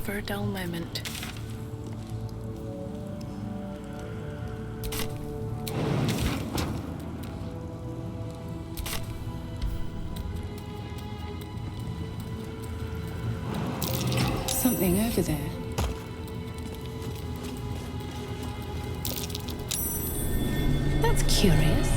for a dull moment. Something over there. That's curious.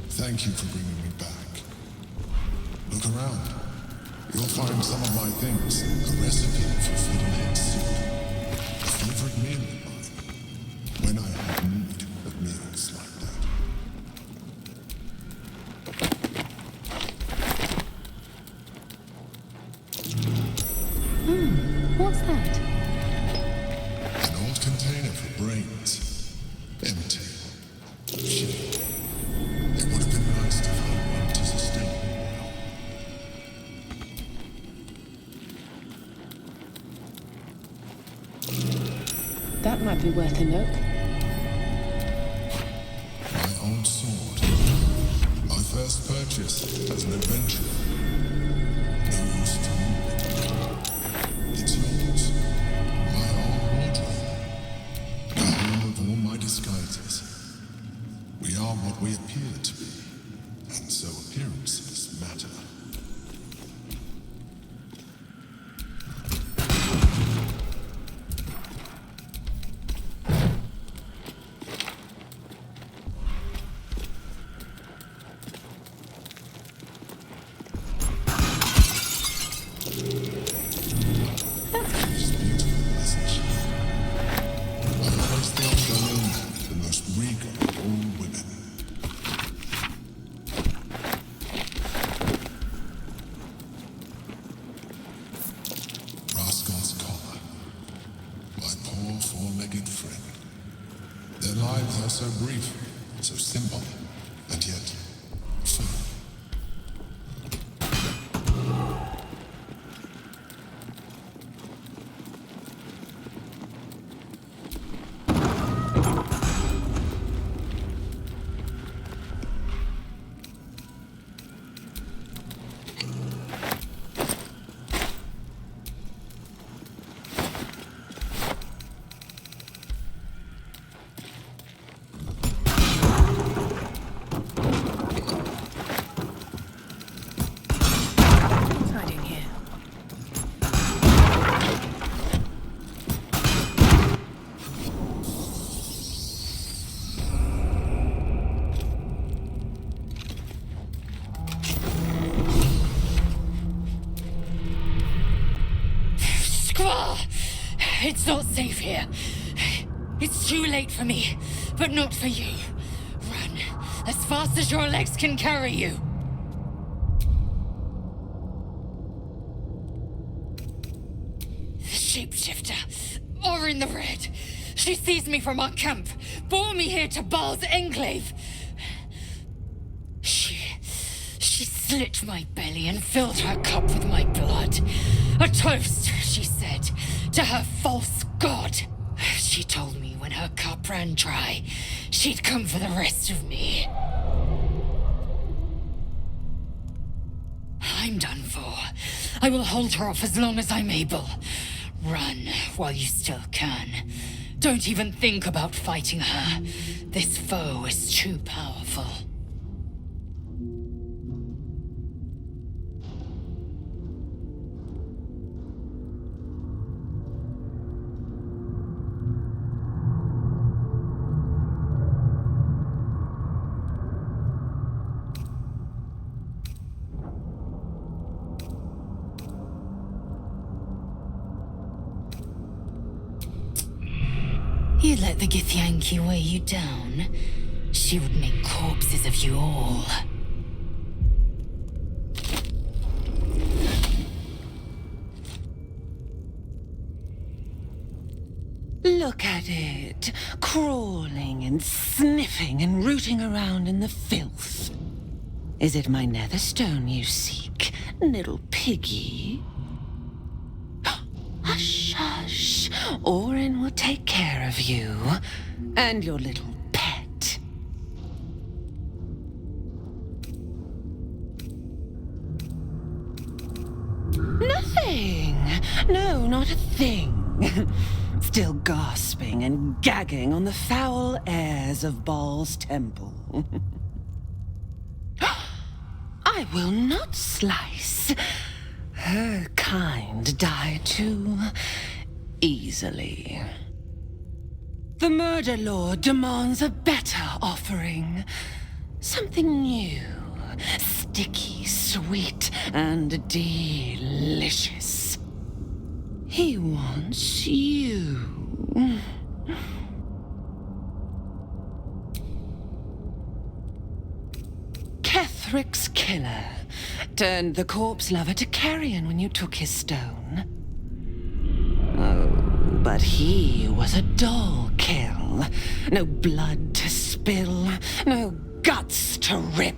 Thank you for bringing me back. Look around. You'll find some of my things. A recipe for fiddlehead soup. A favorite meal of mine. When I have need of meals like that. What's that? An old container for brains. Empty. Shit. It would have been nice to find one to sustain me now. That might be worth a look. My old sword. My first purchase as an adventurer. No use to me. It's yours. My old wardrobe. The home of all my disguises. We are what we appear to be, and so appearances matter. She's beautiful, isn't she? I always think Doreen, the most regal of all women. Rascal's collar. My poor four-legged friend. Their lives are so brief, so simple, and yet full. Hiding here. Squall! It's not safe here. It's too late for me, but not for you. Run as fast as your legs can carry you. The shapeshifter, or in the red. She seized me from our camp, bore me here to Baal's enclave. She slit my belly and filled her cup with my blood. A toast, she said, to her false god. She told me when her cup ran dry, she'd come for the rest of me. I'm done for. I will hold her off as long as I'm able. Run while you still can. Don't even think about fighting her. This foe is too powerful. You let the Githyanki weigh you down, she would make corpses of you all. Look at it, crawling and sniffing and rooting around in the filth. Is it my netherstone you seek, little piggy? Hush, hush. Orin will take care of you and your little pet. Nothing! No, not a thing. Still gasping and gagging on the foul airs of Baal's temple. I will not slice. Her kind die too easily. The Murder Lord demands a better offering. Something new, sticky, sweet, and delicious. He wants you. Kethric's killer turned the corpse lover to carrion when you took his stone. Oh, but he was a dull kill. No blood to spill, no guts to rip.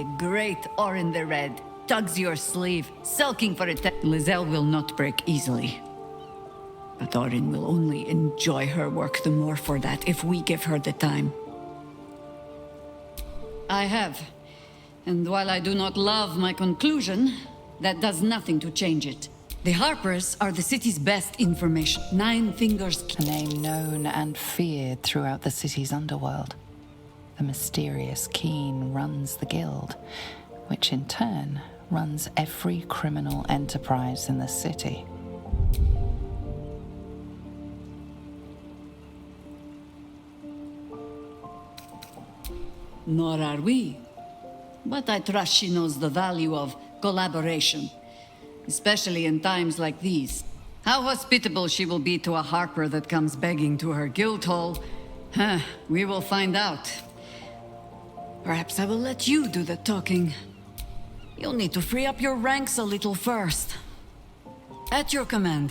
the great Orin the Red tugs your sleeve, sulking for it. Lae'zel will not break easily. But Orin will only enjoy her work the more for that if we give her the time. I have. And while I do not love my conclusion, that does nothing to change it. The Harpers are the city's best information. Nine Fingers... A name known and feared throughout the city's underworld. The mysterious Keen runs the guild, which in turn runs every criminal enterprise in the city. Nor are we. But I trust she knows the value of collaboration, especially in times like these. How hospitable she will be to a Harper that comes begging to her guild hall, we will find out. Perhaps I will let you do the talking. You'll need to free up your ranks a little first. At your command.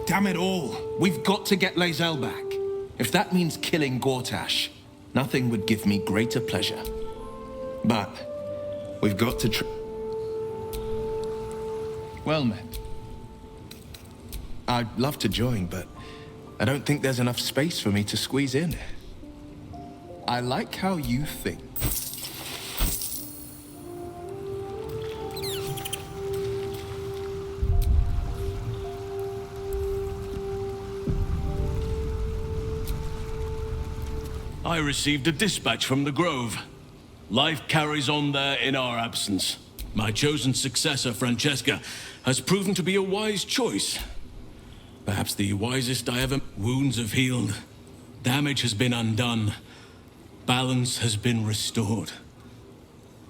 Damn it all! We've got to get Lae'zel back. If that means killing Gortash, nothing would give me greater pleasure. But we've got to Well met. I'd love to join, but I don't think there's enough space for me to squeeze in. I like how you think. I received a dispatch from the Grove. Life carries on there in our absence. My chosen successor, Francesca, has proven to be a wise choice. Perhaps the wisest I ever... Wounds have healed. Damage has been undone. Balance has been restored.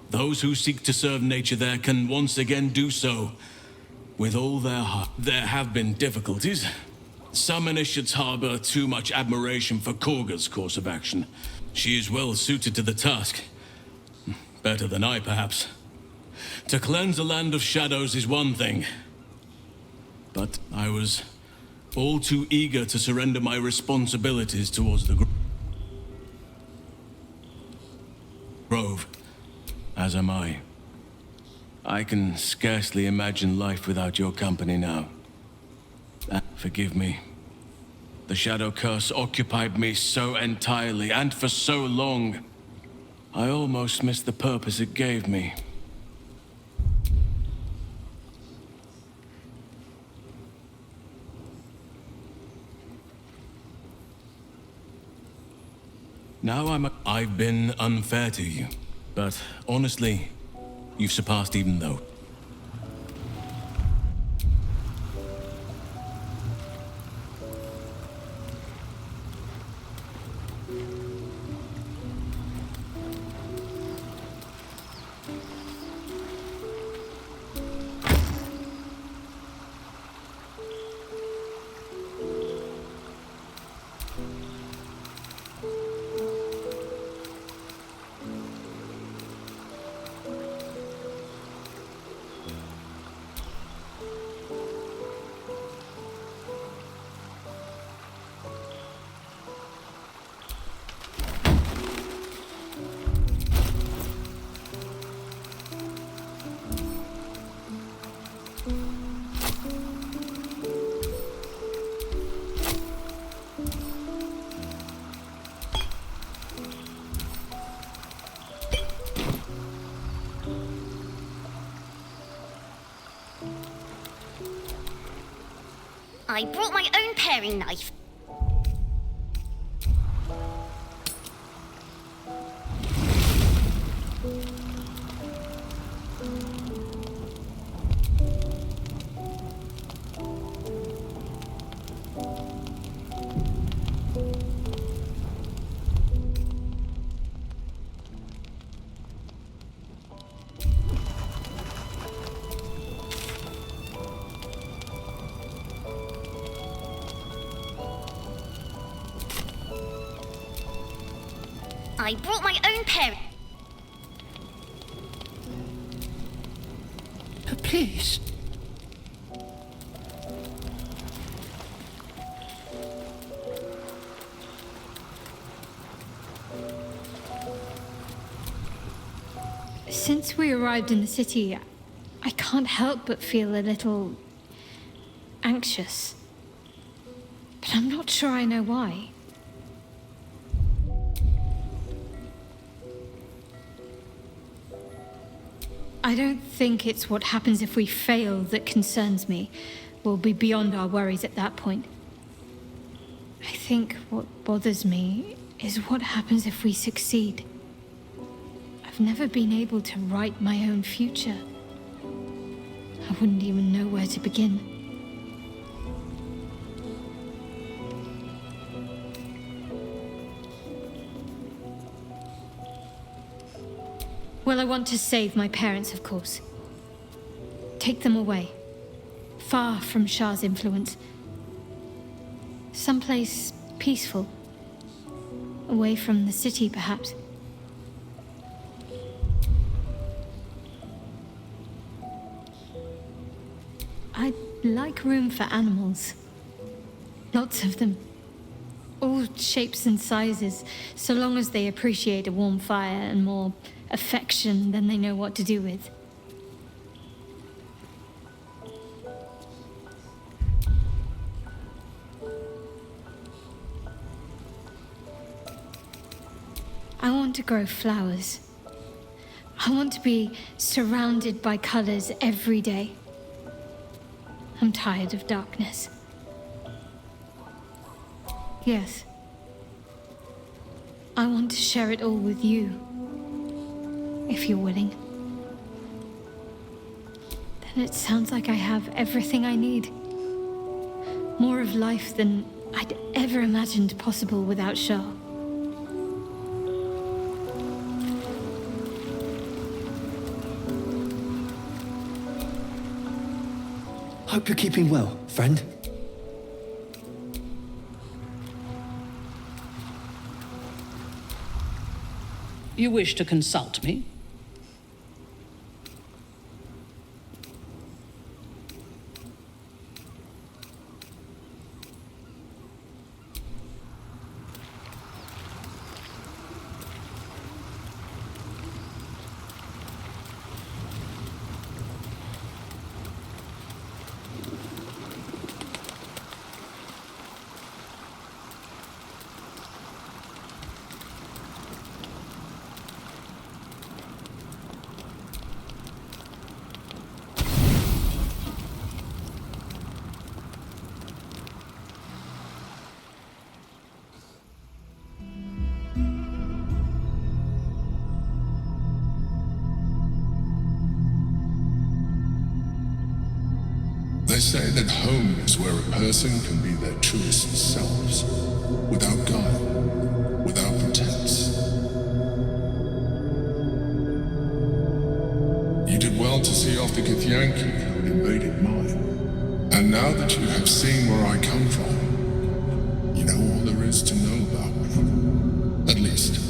Those who seek to serve nature there can once again do so with all their heart. There have been difficulties. Some initiates harbor too much admiration for Korga's course of action. She is well suited to the task. Better than I, perhaps. To cleanse a land of shadows is one thing. But I was all too eager to surrender my responsibilities towards the Grove, as am I. I can scarcely imagine life without your company now. Forgive me. The Shadow Curse occupied me so entirely, and for so long. I almost missed the purpose it gave me. Now I've been unfair to you, but honestly, you've surpassed even though. I brought my own paring knife. I brought my own pair. But please. Since we arrived in the city, I can't help but feel a little anxious. But I'm not sure I know why. I don't think it's what happens if we fail that concerns me. We'll be beyond our worries at that point. I think what bothers me is what happens if we succeed. I've never been able to write my own future. I wouldn't even know where to begin. Well, I want to save my parents, of course. Take them away. Far from Shah's influence. Someplace peaceful. Away from the city, perhaps. I'd like room for animals. Lots of them. All shapes and sizes, so long as they appreciate a warm fire and more affection than they know what to do with. I want to grow flowers. I want to be surrounded by colors every day. I'm tired of darkness. Yes. I want to share it all with you. If you're willing. Then it sounds like I have everything I need. More of life than I'd ever imagined possible without Shah. Hope you're keeping well, friend. You wish to consult me? They say that home is where a person can be their truest selves, without guile, without pretense. You did well to see off the Githyanki who had invaded mine. And now that you have seen where I come from, you know all there is to know about me. At least,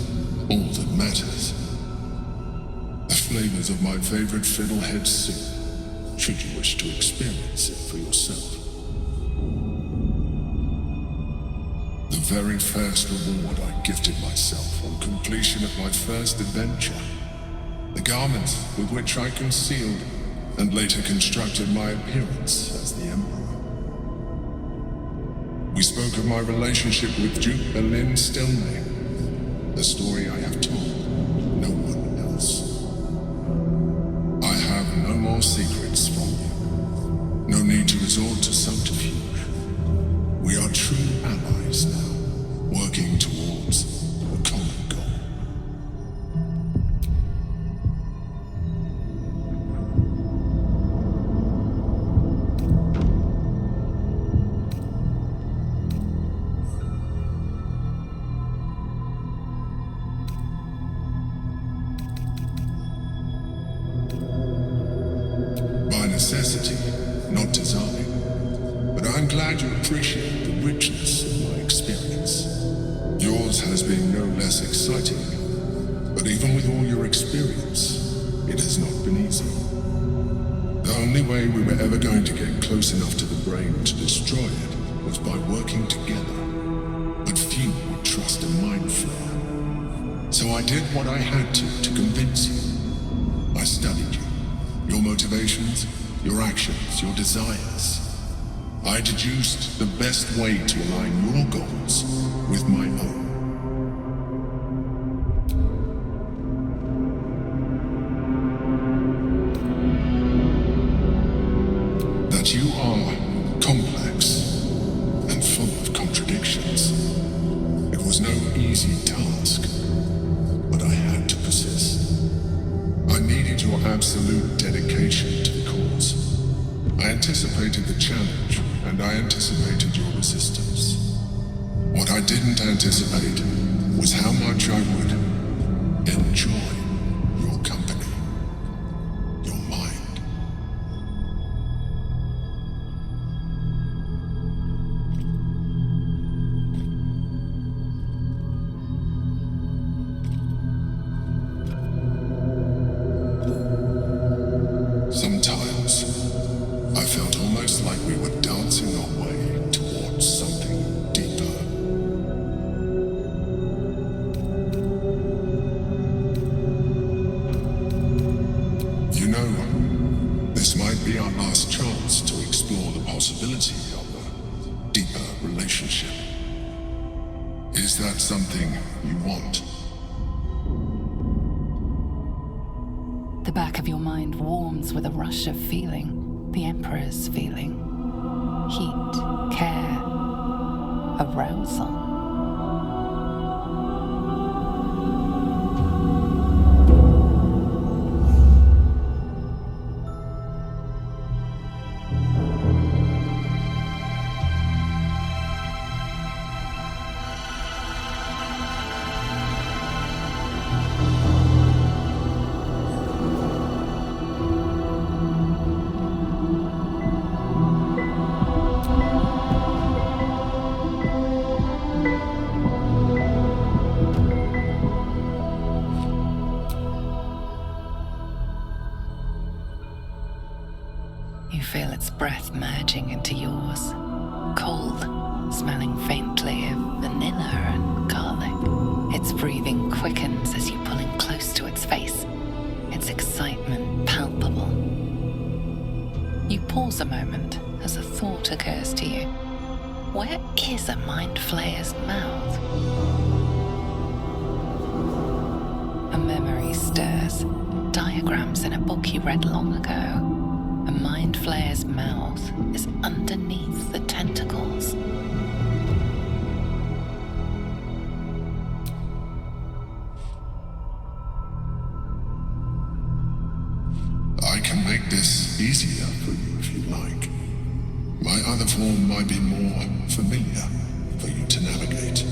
all that matters. The flavors of my favorite fiddlehead soup, should you wish to experience it for yourself. The very first reward I gifted myself on completion of my first adventure. The garments with which I concealed and later constructed my appearance as the Emperor. We spoke of my relationship with Duke Berlin Stilmay, the story I have told no one else. I have no more secrets from you. No need to resort to subterfuge. We are true allies now, working towards a common goal. Necessity, not design. But I'm glad you appreciate the richness of my experience. Yours has been no less exciting But even with all your experience, it has not been easy. The only way we were ever going to get close enough to the brain to destroy it was by working together. But few would trust a mind flare. So I did what I had to convince you. I studied you. Your motivations, your actions, your desires. I deduced the best way to align your goals with my own. That you are complex and full of contradictions. It was no easy task, but I had to persist. I needed your absolute dedication to the cause. I anticipated the challenge, and I anticipated your resistance. What I didn't anticipate was how much I would enjoy your company, your mind. Sometimes, I felt almost like we were dancing our way towards something deeper. You know, this might be our last chance to explore the possibility of a deeper relationship. Is that something you want? The back of your mind warms with a rush of feeling, the Emperor's feeling. Heat, care, arousal. You feel its breath merging into yours, cold, smelling faintly of vanilla and garlic. Its breathing quickens as you pull in close to its face, its excitement palpable. You pause a moment as a thought occurs to you. Where is a mind flayer's mouth? A memory stirs, diagrams in a book you read long ago. A mind flayer's mouth is underneath the tentacles. I can make this easier for you if you like. My other form might be more familiar for you to navigate.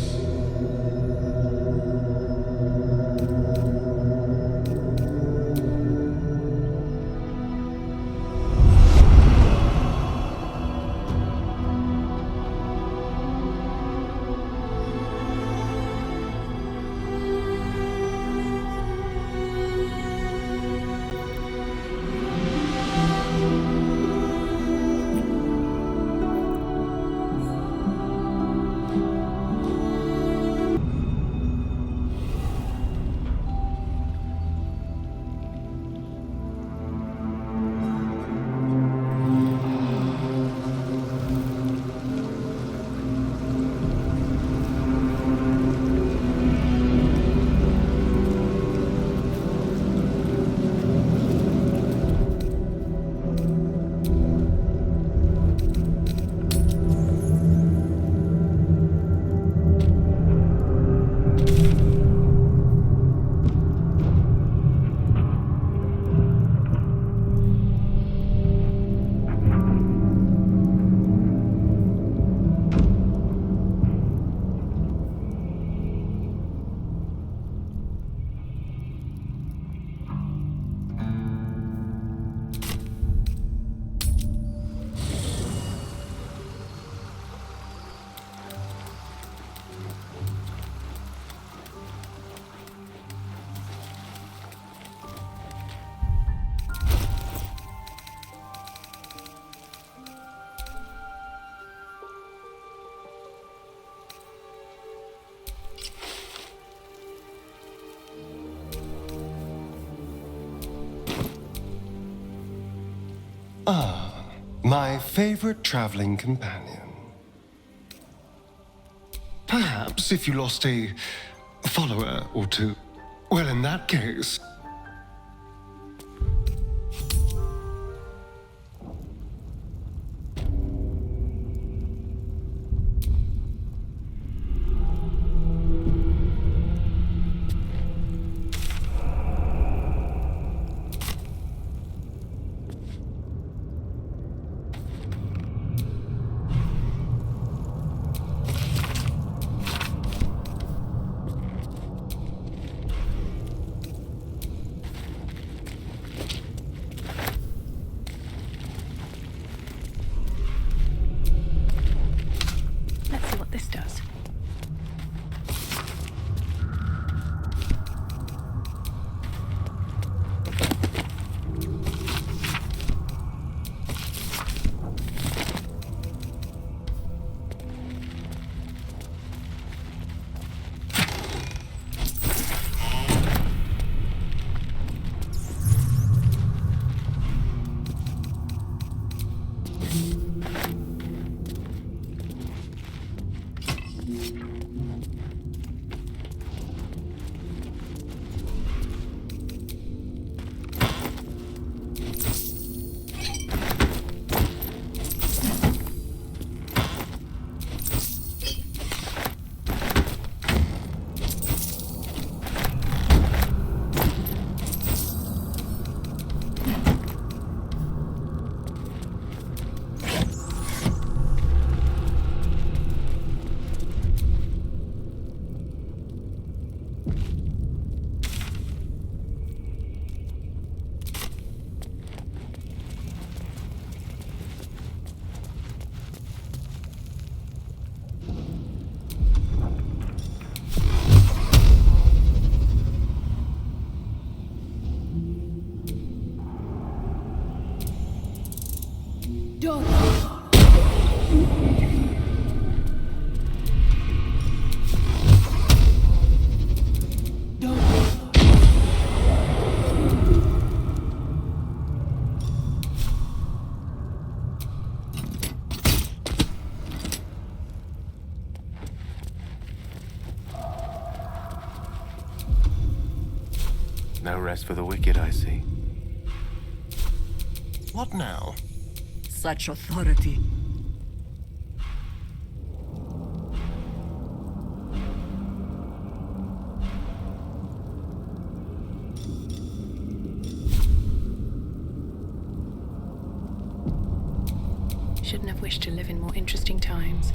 Ah, my favorite traveling companion. Perhaps if you lost a follower or two, well, in that case... Let's see what this does. No rest for the wicked, I see. What now? Such authority. Shouldn't have wished to live in more interesting times.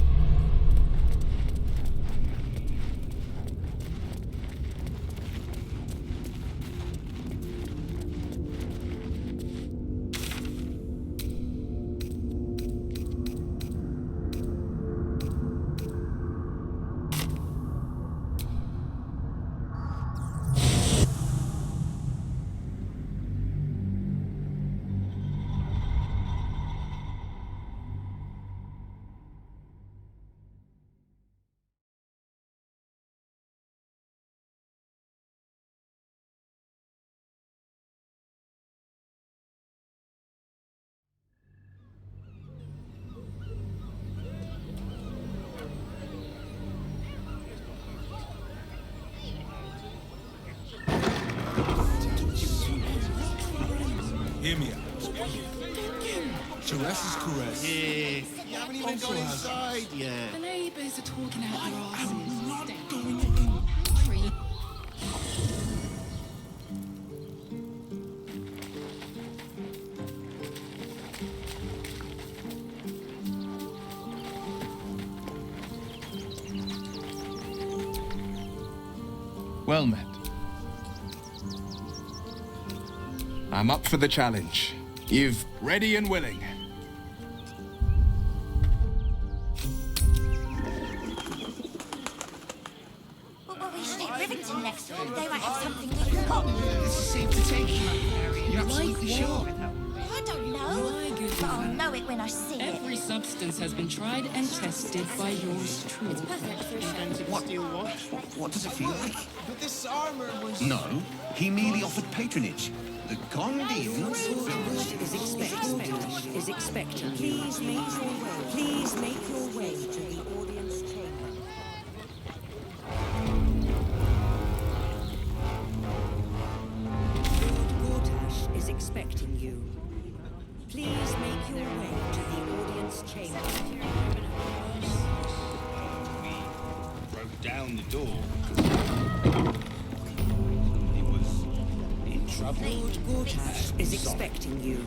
Hear me out. Caress is caress. Yeah. You haven't even gone inside yet. The neighbours are talking out their asses. I'm not going in. Well met. I'm up for the challenge. You've ready and willing. Well, we should hit Rivington next week. They might have something we've forgotten. This is safe to take you. You're absolutely sure? I don't know. But I'll know it when I see it. Every substance has been tried and tested by yours truly. Perfect for a show. What does it feel like? But this armor was... No, he merely offered patronage. The Gondians is expecting. Please make your way. Please make your way to the audience chamber. Lord Gortash is expecting you. Please make your way to the audience chamber. broke down the door. He was in trouble. Lord Gortash is expecting you.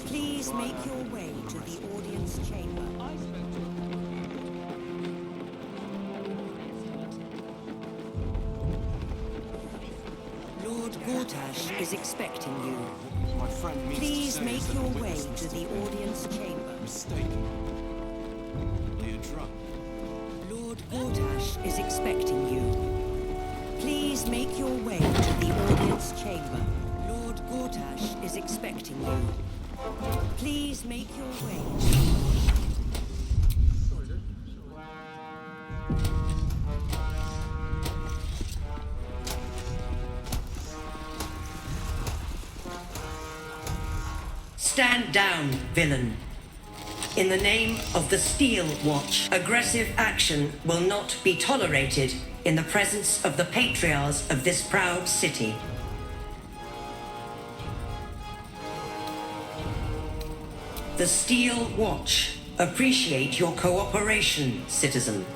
Please make your way to the audience chamber. Lord Gortash is expecting you. My friend means Please to say make that your the way witness to the audience chamber. mistaken. They are drunk. Lord Gortash is expecting you. Please make your way to the audience chamber. Lord Gortash is expecting you. Please make your way. Stand down, villain. In the name of the Steel Watch, aggressive action will not be tolerated in the presence of the patriarchs of this proud city. The Steel Watch appreciate your cooperation, citizen.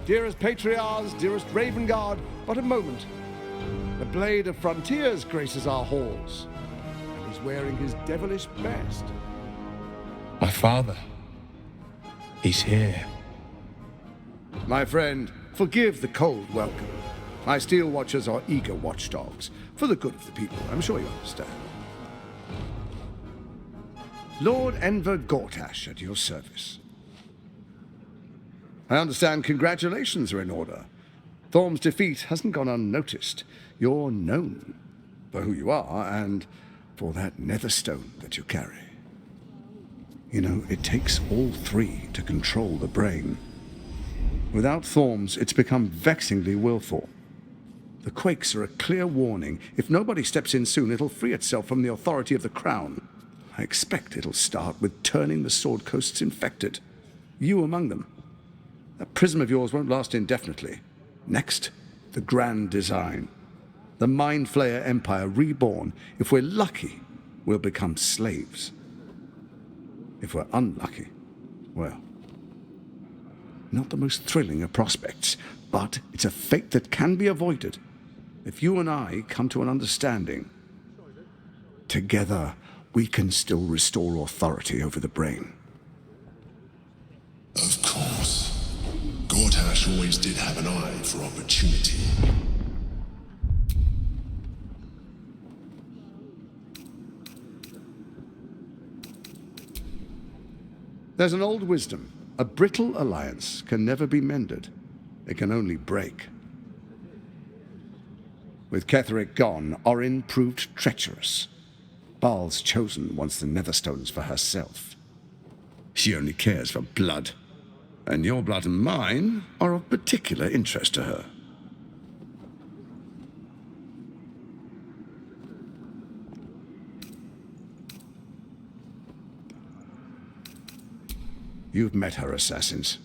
Dearest Patriarchs, dearest Ravengard, but a moment. The Blade of Frontiers graces our halls, and he's wearing his devilish best. My father. He's here. My friend, forgive the cold welcome. My Steel Watchers are eager watchdogs, for the good of the people, I'm sure you understand. Lord Enver Gortash at your service. I understand congratulations are in order. Thorm's defeat hasn't gone unnoticed. You're known for who you are and for that netherstone that you carry. You know, it takes all three to control the brain. Without Thorm's, it's become vexingly willful. The quakes are a clear warning. If nobody steps in soon, it'll free itself from the authority of the crown. I expect it'll start with turning the Sword Coasts infected. You among them. That prism of yours won't last indefinitely. Next, the grand design. The Mind Flayer Empire reborn. If we're lucky, we'll become slaves. If we're unlucky, well, not the most thrilling of prospects, but it's a fate that can be avoided if you and I come to an understanding. Together, we can still restore authority over the brain. Of course. Gortash always did have an eye for opportunity. There's an old wisdom. A brittle alliance can never be mended. It can only break. With Ketheric gone, Orin proved treacherous. Baal's chosen wants the Netherstones for herself. She only cares for blood. And your blood and mine are of particular interest to her. You've met her assassins.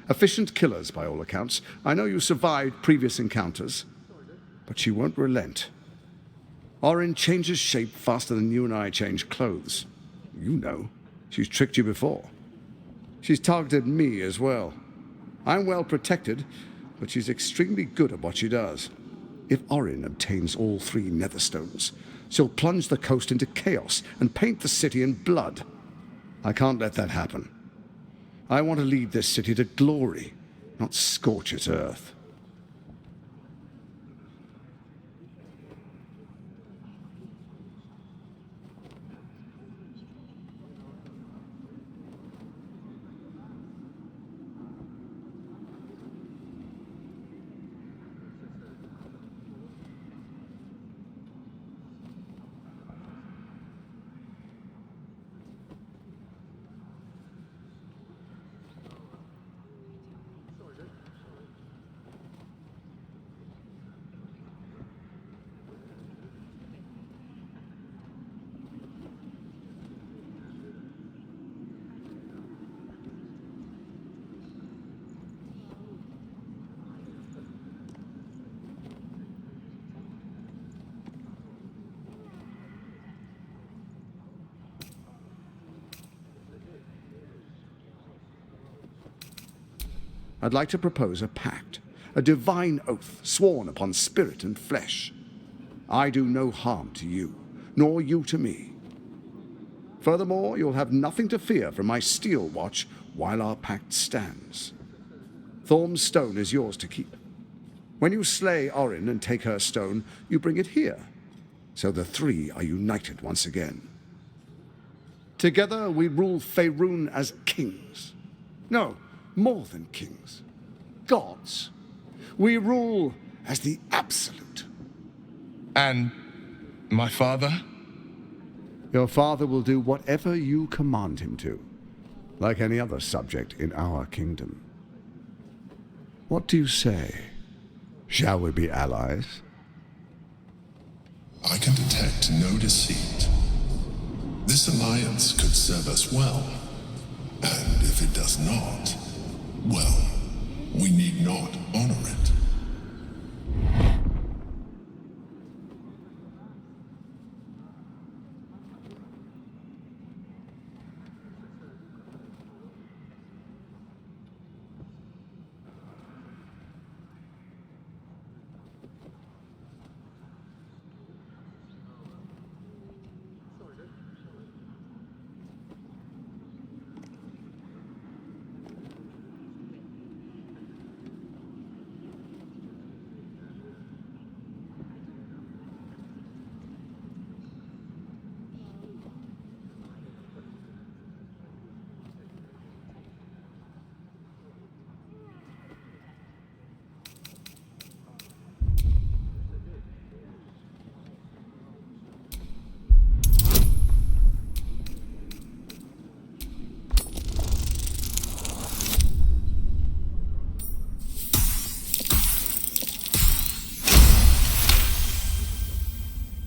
Efficient killers, by all accounts. I know you survived previous encounters, but she won't relent. Orin changes shape faster than you and I change clothes. You know. She's tricked you before. She's targeted me as well. I'm well protected, but she's extremely good at what she does. If Orin obtains all three Netherstones, she'll plunge the coast into chaos and paint the city in blood. I can't let that happen. I want to lead this city to glory, not scorch its earth. I'd like to propose a pact, a divine oath sworn upon spirit and flesh. I do no harm to you, nor you to me. Furthermore, you'll have nothing to fear from my steel watch while our pact stands. Thorm's stone is yours to keep. When you slay Orin and take her stone, you bring it here, so the three are united once again. Together we rule Faerun as kings. No, more than kings. Gods. We rule as the Absolute. And my father? Your father will do whatever you command him to, like any other subject in our kingdom. What do you say? Shall we be allies? I can detect no deceit. This alliance could serve us well. And if it does not, well, we need not honor it.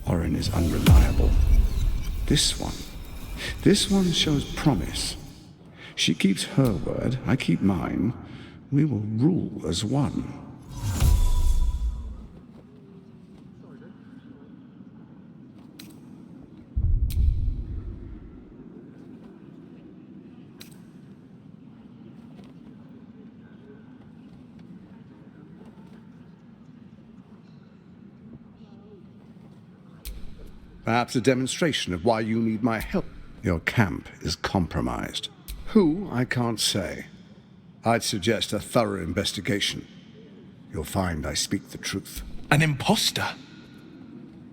Orin is unreliable. This one shows promise. She keeps her word, I keep mine. We will rule as one. Perhaps a demonstration of why you need my help. Your camp is compromised. Who, I can't say. I'd suggest a thorough investigation. You'll find I speak the truth. An imposter?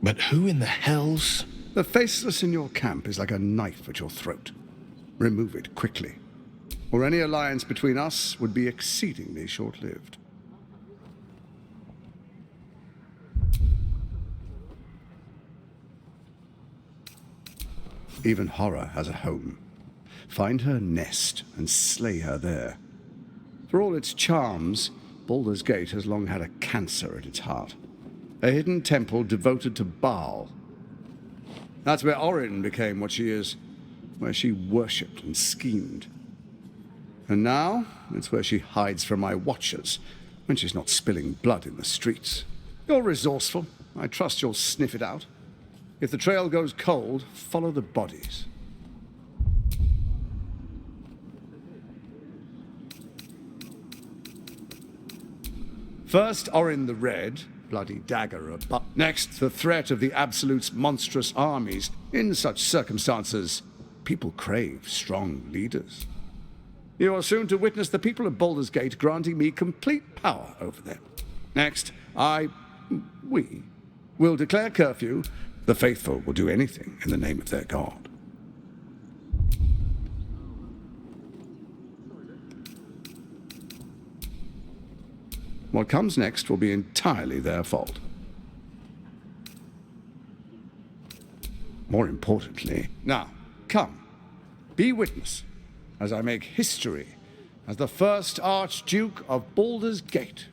But who in the hells? The faceless in your camp is like a knife at your throat. Remove it quickly, or any alliance between us would be exceedingly short-lived. Even horror has a home. Find her nest and slay her there. For all its charms, Baldur's Gate has long had a cancer at its heart. A hidden temple devoted to Baal. That's where Orin became what she is, where she worshipped and schemed. And now, it's where she hides from my watchers, when she's not spilling blood in the streets. You're resourceful. I trust you'll sniff it out. If the trail goes cold, follow the bodies. First, Orin the Red, bloody dagger above. Next, the threat of the Absolute's monstrous armies. In such circumstances, people crave strong leaders. You are soon to witness the people of Baldur's Gate granting me complete power over them. Next, we will declare curfew. The faithful will do anything in the name of their god. What comes next will be entirely their fault. More importantly, now, come, be witness, as I make history as the first Archduke of Baldur's Gate.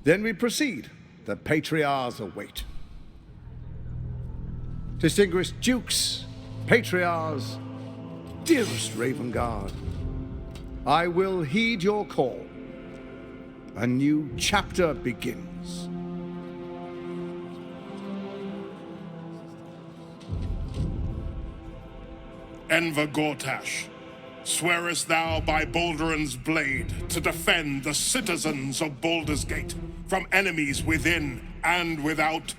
Then we proceed. The patriarchs await. Distinguished dukes, patriarchs, dearest Ravengard, I will heed your call. A new chapter begins. Enver Gortash, swearest thou by Balduran's blade to defend the citizens of Baldur's Gate from enemies within and without?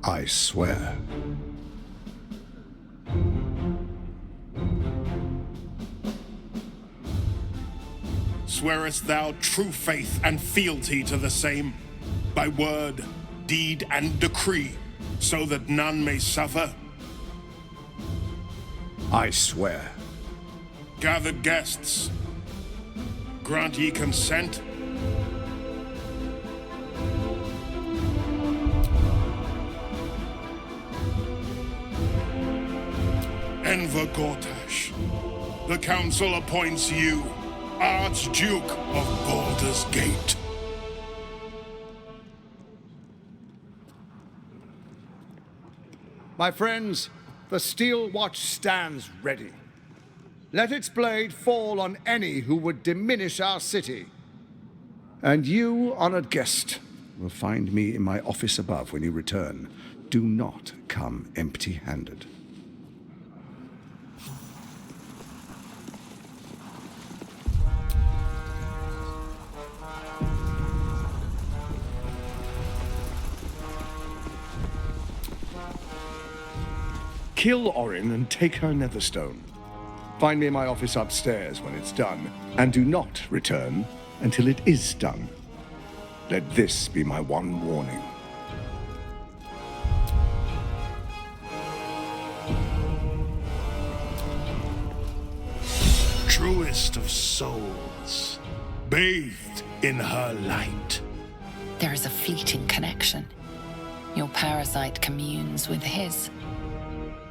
I swear. Swearest thou true faith and fealty to the same, by word, deed, and decree, so that none may suffer? I swear. Gathered guests, grant ye consent? Enver Gortash, the council appoints you Archduke of Baldur's Gate. My friends, the steel watch stands ready. Let its blade fall on any who would diminish our city. And you, honored guest, will find me in my office above when you return. Do not come empty-handed. Kill Orin and take her Netherstone. Find me in my office upstairs when it's done, and do not return until it is done. Let this be my one warning. Truest of souls, bathed in her light. There is a fleeting connection. Your parasite communes with his,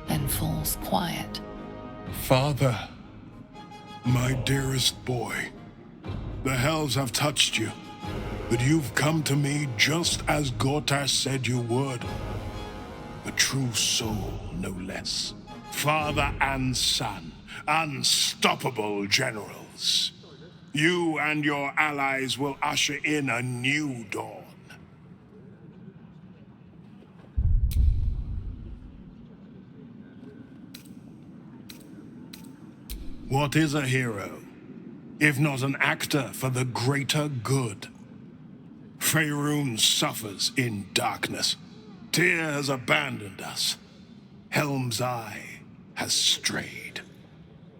then falls quiet. Father, my dearest boy, the hells have touched you, but you've come to me just as Gortash said you would. A true soul, no less. Father and son, unstoppable generals. You and your allies will usher in a new dawn. What is a hero, if not an actor for the greater good? Faerun suffers in darkness. Tyr has abandoned us. Helm's Eye has strayed.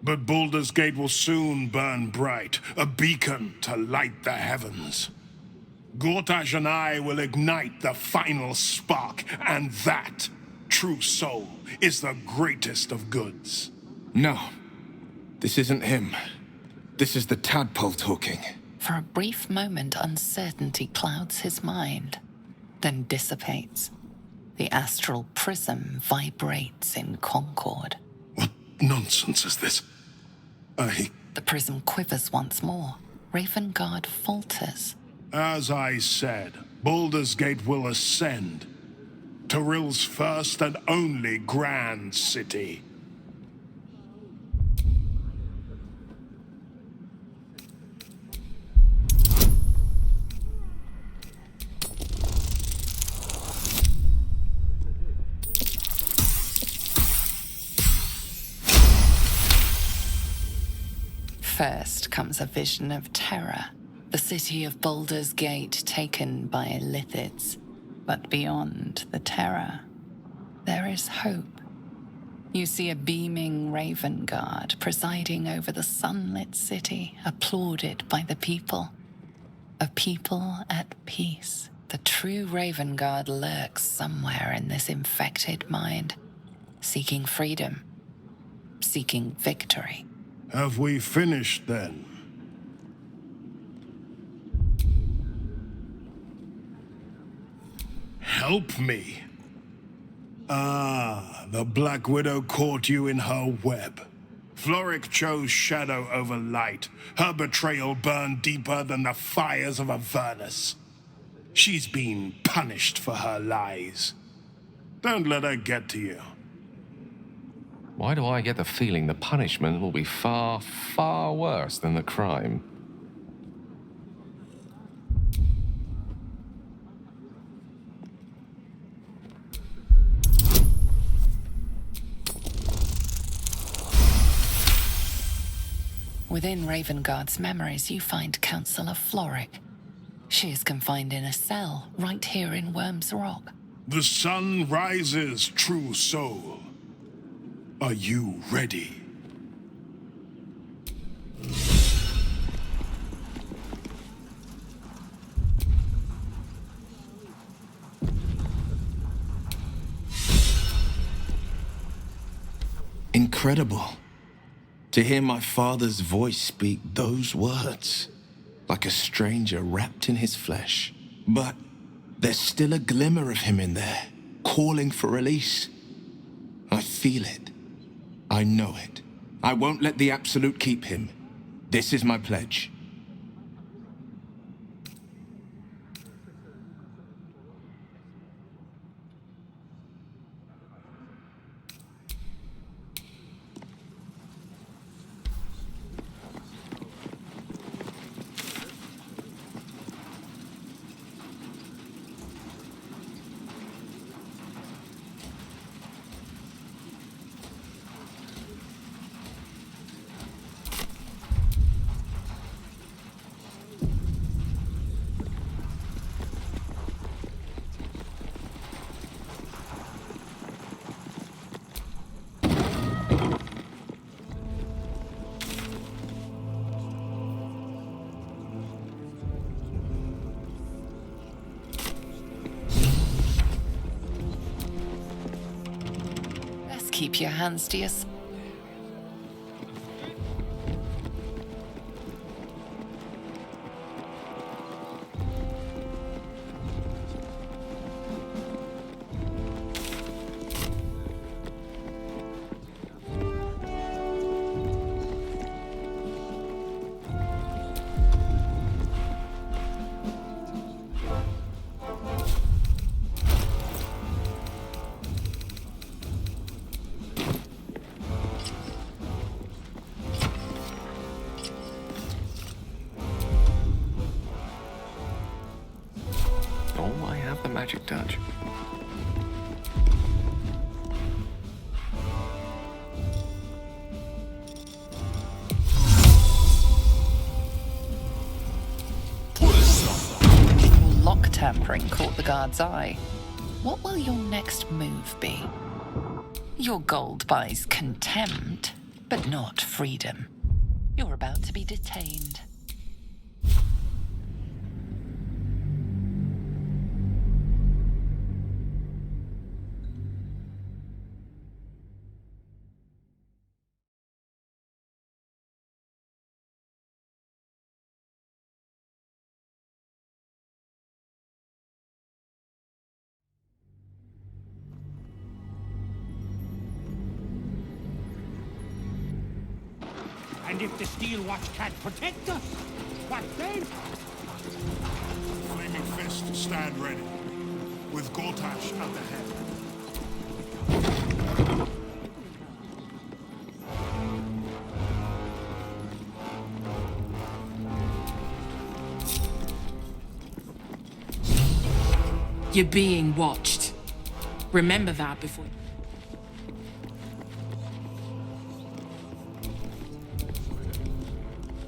But Baldur's Gate will soon burn bright, a beacon to light the heavens. Gortash and I will ignite the final spark, and that, true soul, is the greatest of goods. No. This isn't him. This is the tadpole talking. For a brief moment, uncertainty clouds his mind, then dissipates. The astral prism vibrates in concord. What nonsense is this? The prism quivers once more. Ravengard falters. As I said, Baldur's Gate will ascend. Torill's first and only grand city. First comes a vision of terror, the city of Baldur's Gate taken by lithids. But beyond the terror, there is hope. You see a beaming Ravengard presiding over the sunlit city, applauded by the people. A people at peace. The true Ravengard lurks somewhere in this infected mind, seeking freedom, seeking victory. Have we finished, then? Help me. Ah, the Black Widow caught you in her web. Florrick chose shadow over light. Her betrayal burned deeper than the fires of a furnace. She's been punished for her lies. Don't let her get to you. Why do I get the feeling the punishment will be far, far worse than the crime? Within Ravengard's memories, you find Counselor Florrick. She is confined in a cell right here in Worm's Rock. The sun rises, true soul. Are you ready? Incredible. To hear my father's voice speak those words, like a stranger wrapped in his flesh. But there's still a glimmer of him in there, calling for release. I feel it. I know it. I won't let the Absolute keep him. This is my pledge. Keep your hands to yourself. Magic touch. Lock tampering caught the guard's eye. What will your next move be? Your gold buys contempt, but not freedom. You're about to be detained. And if the Steel Watch can't protect us, what then? Flaming Fist, stand ready, with Gortash at the head. You're being watched. Remember that before...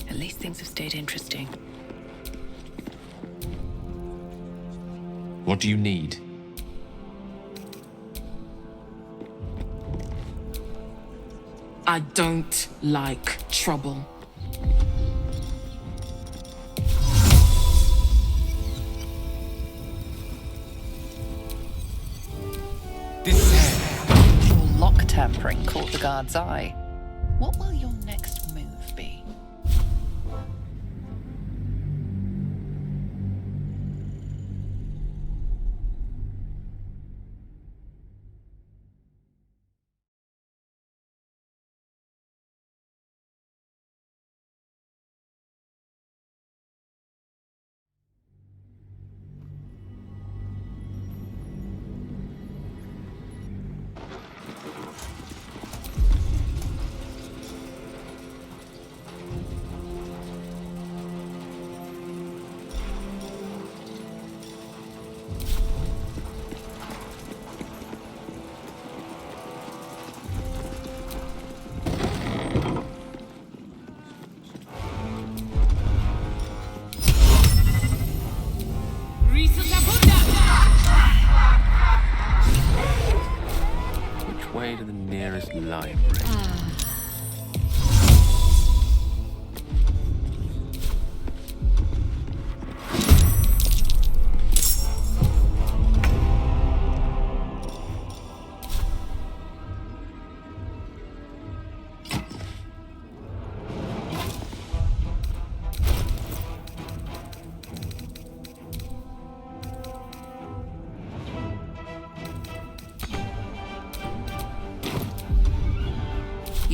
At least things have stayed interesting. What do you need? I don't like trouble. Lock tampering caught the guard's eye. What will your next move be?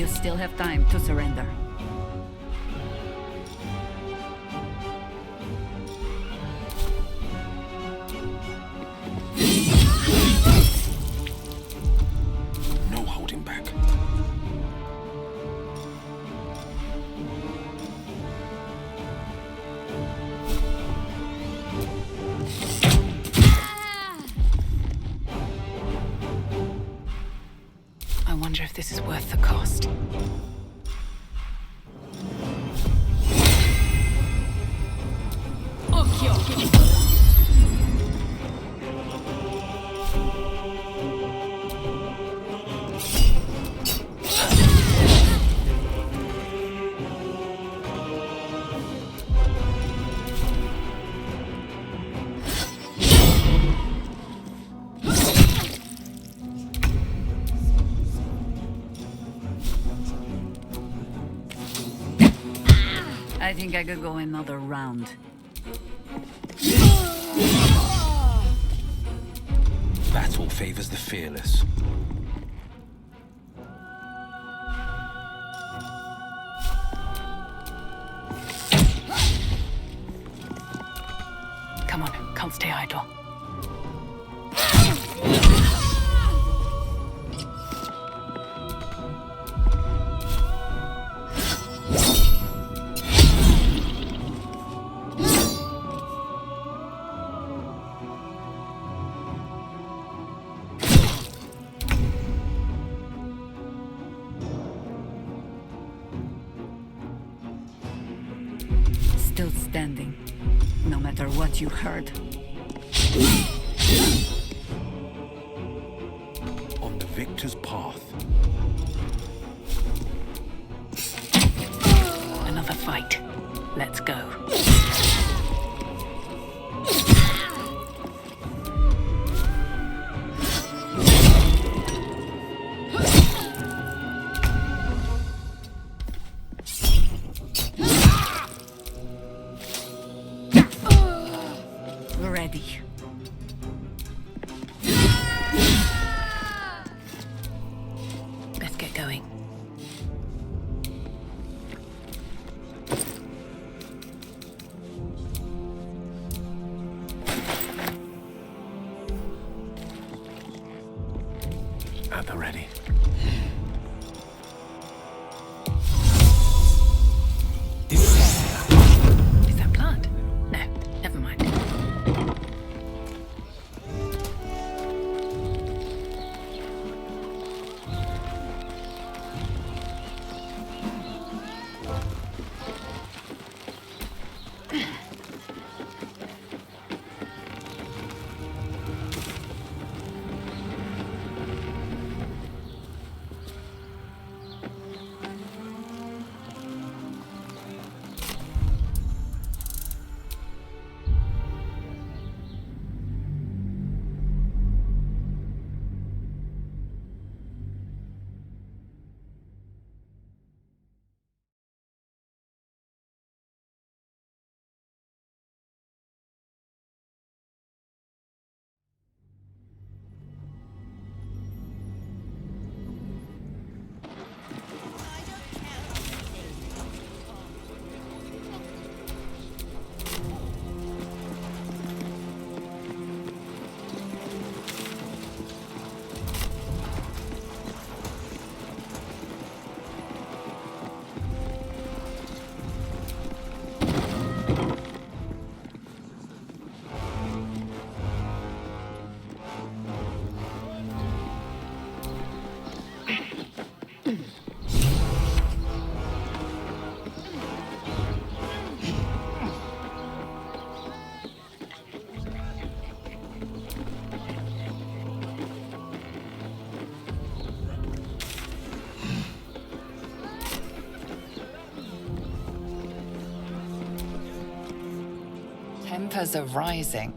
You still have time to surrender. No holding back. I wonder if this is worth the cost. I think I could go another round. Battle favors the fearless. Come on, can't stay idle. Still standing, no matter what you heard. On the victor's path. Another fight. Let's go. Ready. Let's get going. At the ready. Is that plant? No, never mind. Tempers are rising.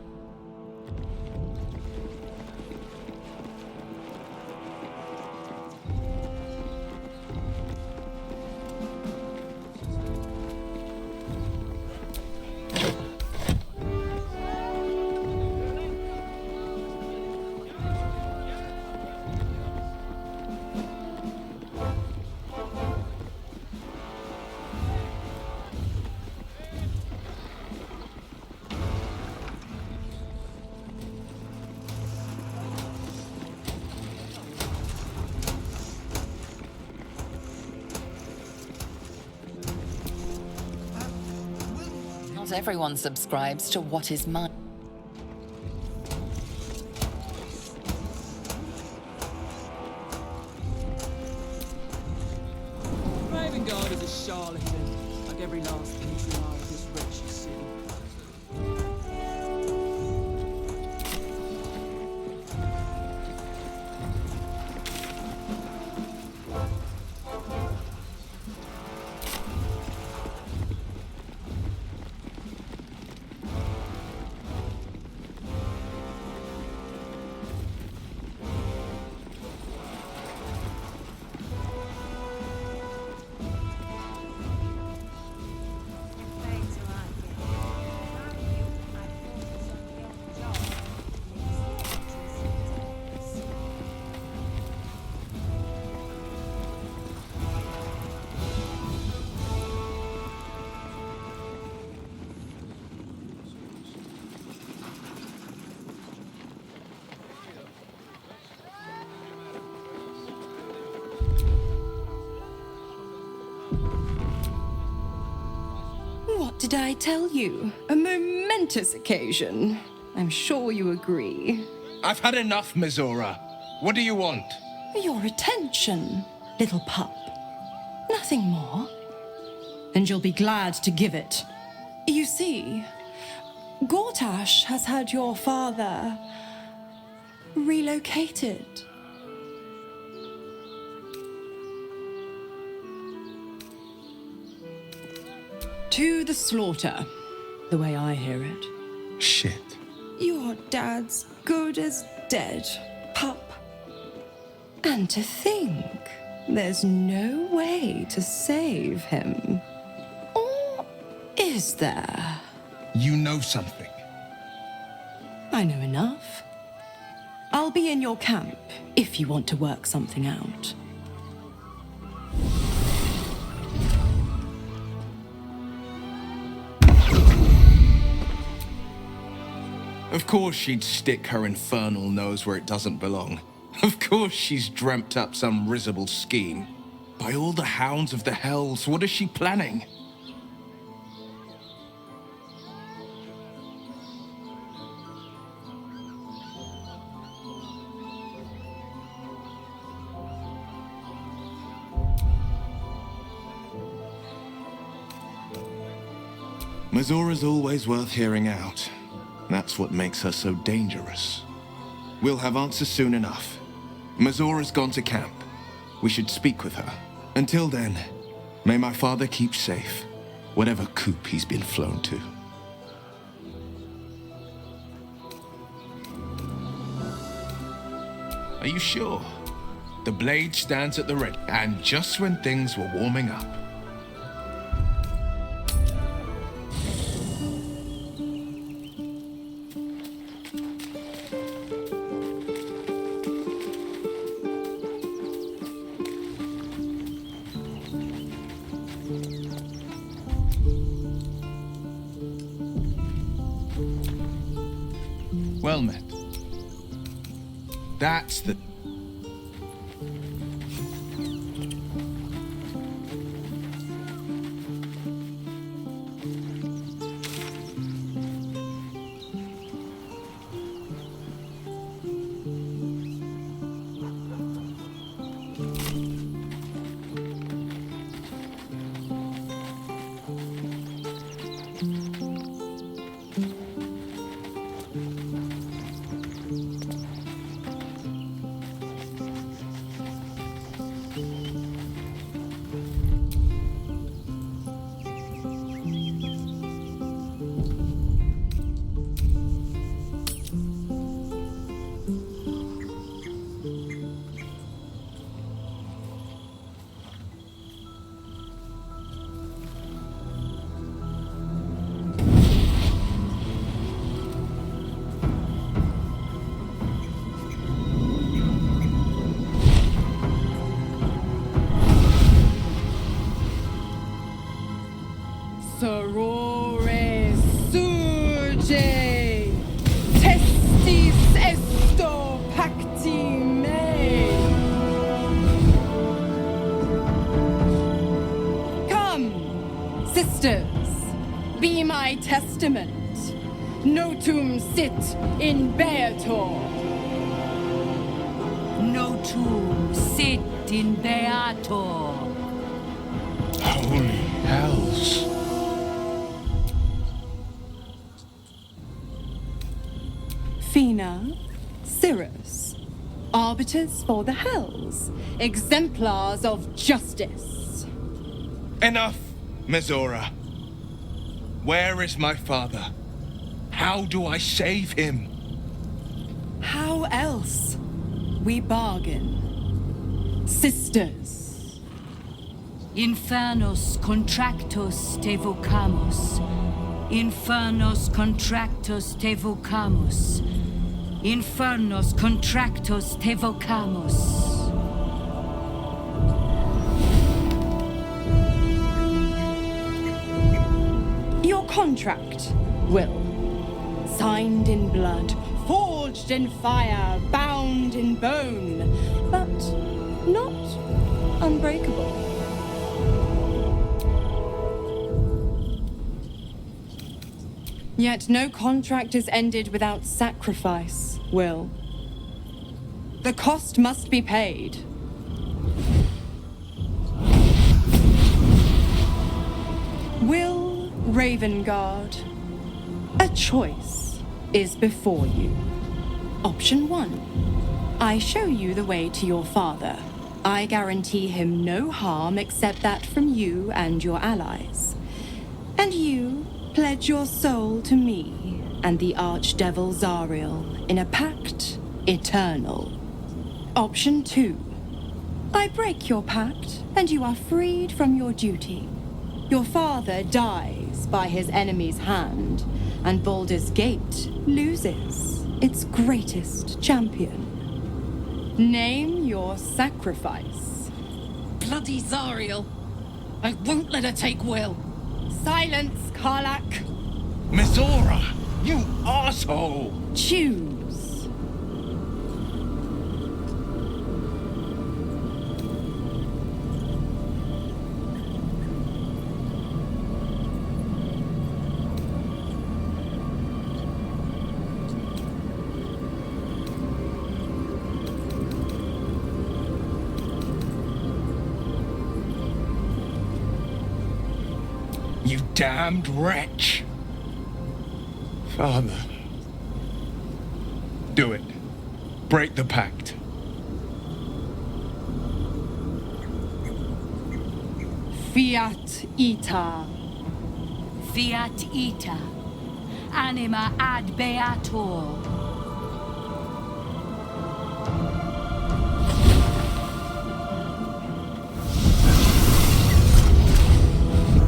Not everyone subscribes to what is mine. Ravengard is a charlatan, like every last patriarch of this wretched city. What did I tell you? A momentous occasion. I'm sure you agree. I've had enough, Mizora. What do you want? Your attention, little pup. Nothing more. And you'll be glad to give it. You see, Gortash has had your father relocated. To the slaughter, the way I hear it. Shit. Your dad's good as dead, pup. And to think, there's no way to save him. Or is there? You know something. I know enough. I'll be in your camp if you want to work something out. Of course she'd stick her infernal nose where it doesn't belong. Of course she's dreamt up some risible scheme. By all the hounds of the hells, what is she planning? Mizora's always worth hearing out. That's what makes her so dangerous. We'll have answers soon enough. Mizora's gone to camp. We should speak with her. Until then, may my father keep safe, whatever coop he's been flown to. Are you sure? The blade stands at the ready, and just when things were warming up. Well met. That's the... Sorore surge, testis esto pacti me. Come, sisters, be see my testament. Notum sit in Beator. Notum sit in Beator. Holy hells. Fina, Cirrus, arbiters for the hells, exemplars of justice. Enough, Mizora. Where is my father? How do I save him? How else? We bargain. Sisters. Infernos contractos te vocamus. Infernos contractos te vocamus. Infernos contractos te vocamus. Your contract, Will. Signed in blood, forged in fire, bound in bone, but not unbreakable. Yet no contract is ended without sacrifice, Will. The cost must be paid. Will Ravengard, a choice is before you. Option 1. I show you the way to your father. I guarantee him no harm except that from you and your allies. And you pledge your soul to me and the archdevil Zariel in a pact eternal. Option 2. I break your pact and you are freed from your duty. Your father dies by his enemy's hand, and Baldur's Gate loses its greatest champion. Name your sacrifice. Bloody Zariel. I won't let her take Will. Silence, Karlak. Mizora, you asshole! Choose. You damned wretch! Father. Do it. Break the pact. Fiat ita. Fiat ita. Anima ad beator.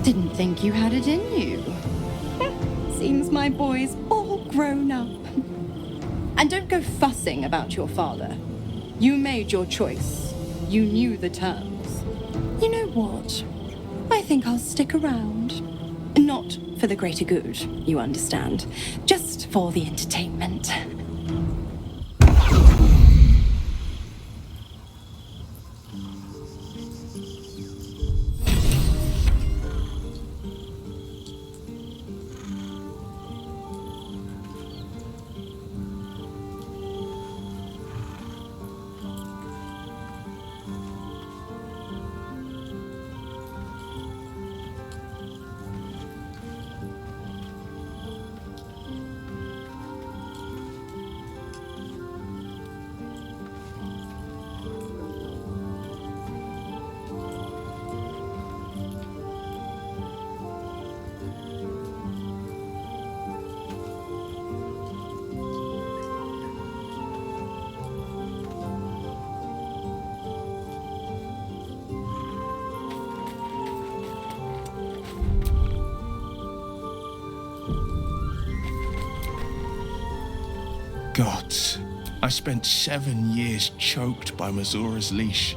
Didn't think you had it in you. Seems my boy's all grown up. And don't go fussing about your father. You made your choice. You knew the terms. You know what? I think I'll stick around. Not for the greater good, you understand. Just for the entertainment. Gods, I spent 7 years choked by Mizora's leash.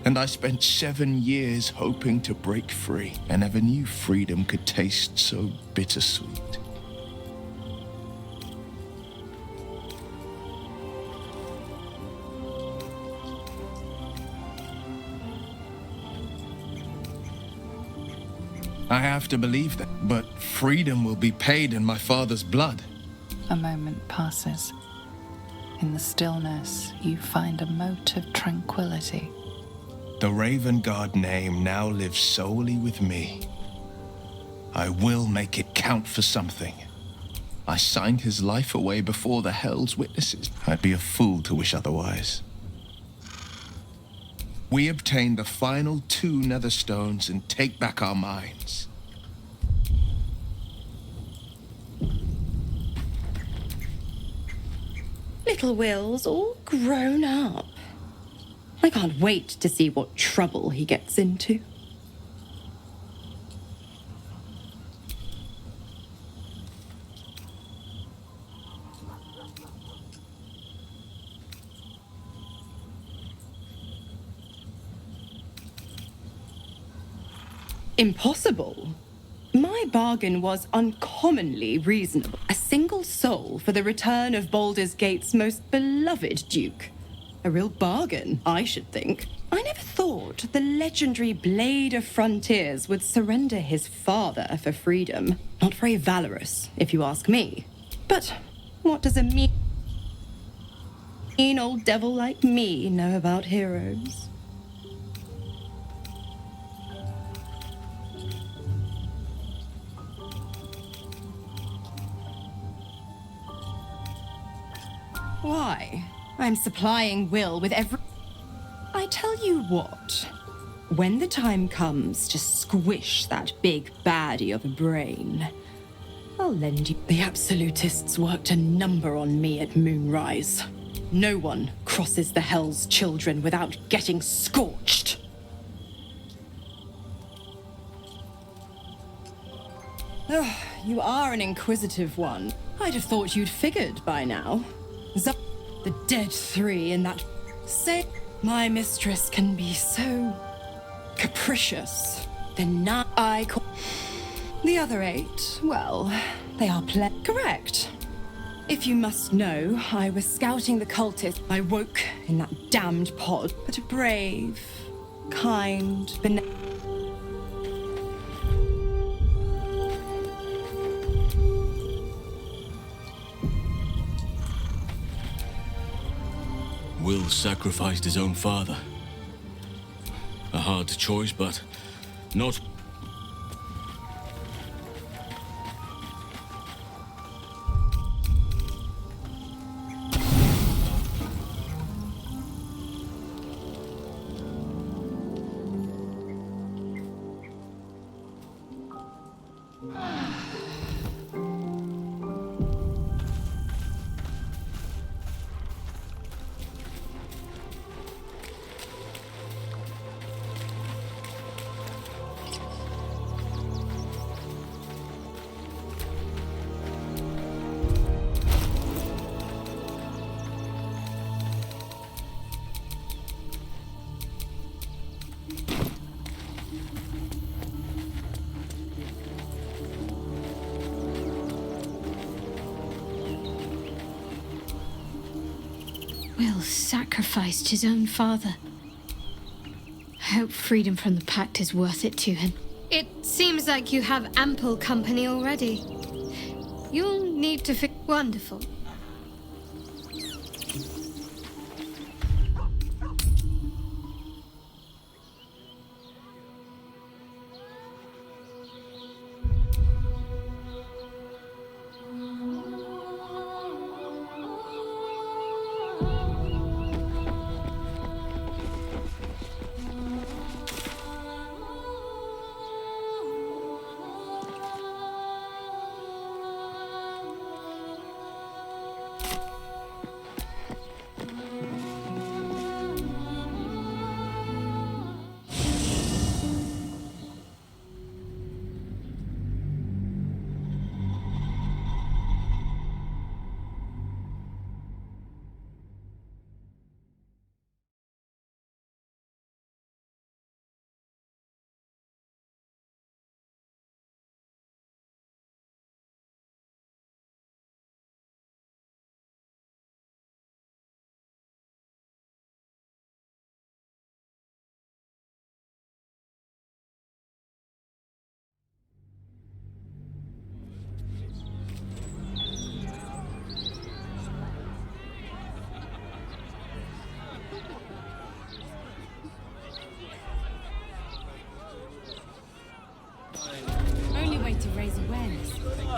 And I spent 7 years hoping to break free. I never knew freedom could taste so bittersweet. I have to believe that, but freedom will be paid in my father's blood. A moment passes. In the stillness, you find a mote of tranquility. The Ravengard name now lives solely with me. I will make it count for something. I signed his life away before the Hell's witnesses. I'd be a fool to wish otherwise. We obtain the final 2 netherstones and take back our minds. Little Will's all grown up. I can't wait to see what trouble he gets into. Impossible. My bargain was uncommonly reasonable. A single soul for the return of Baldur's Gate's most beloved duke. A real bargain, I should think. I never thought the legendary Blade of Frontiers would surrender his father for freedom. Not very valorous, if you ask me. But what does a mean old devil like me know about heroes? Why? I'm supplying Will with every... I tell you what. When the time comes to squish that big baddie of a brain, I'll lend you... The Absolutists worked a number on me at Moonrise. No one crosses the Hell's Children without getting scorched. Oh, you are an inquisitive one. I'd have thought you'd figured by now. The dead 3 in that... Say, my mistress can be so... capricious. Then now I call... The other 8, well, they are correct. If you must know, I was scouting the cultists. I woke in that damned pod. But a brave, kind, Will sacrificed his own father. A hard choice, but not... Will sacrificed his own father. I hope freedom from the Pact is worth it to him. It seems like you have ample company already. You'll need to fix... Wonderful.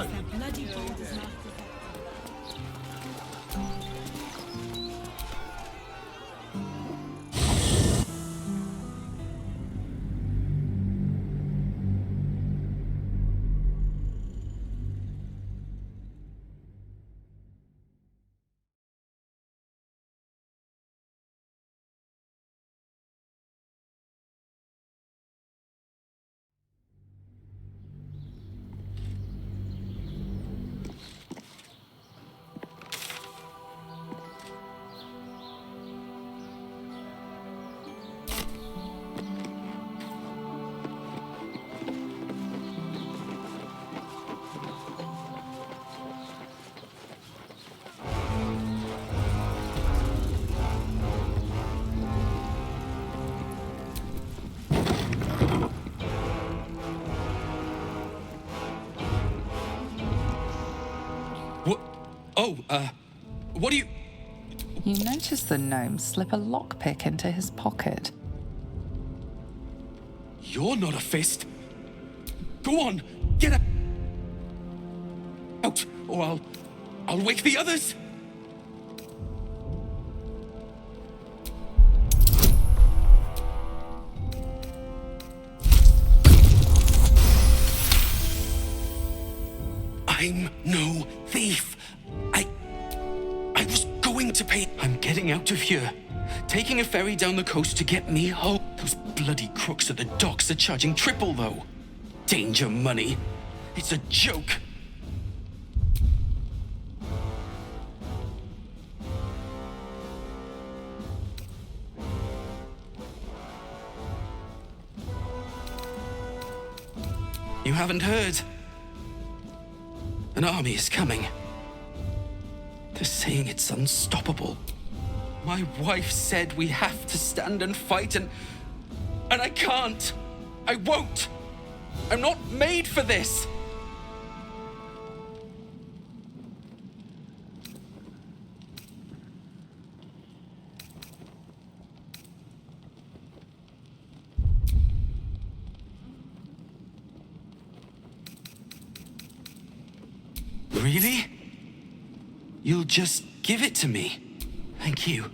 Bloody Baldur's not. What do you... You notice the gnome slip a lockpick into his pocket. You're not a fist. Go on, get out, or I'll wake the others. I'm no thief. I was going to pay. I'm getting out of here. Taking a ferry down the coast to get me home. Those bloody crooks at the docks are charging triple, though. Danger money. It's a joke. You haven't heard? An army is coming. They're saying it's unstoppable. My wife said we have to stand and fight, and I can't. I won't. I'm not made for this. Really? You'll just give it to me? Thank you.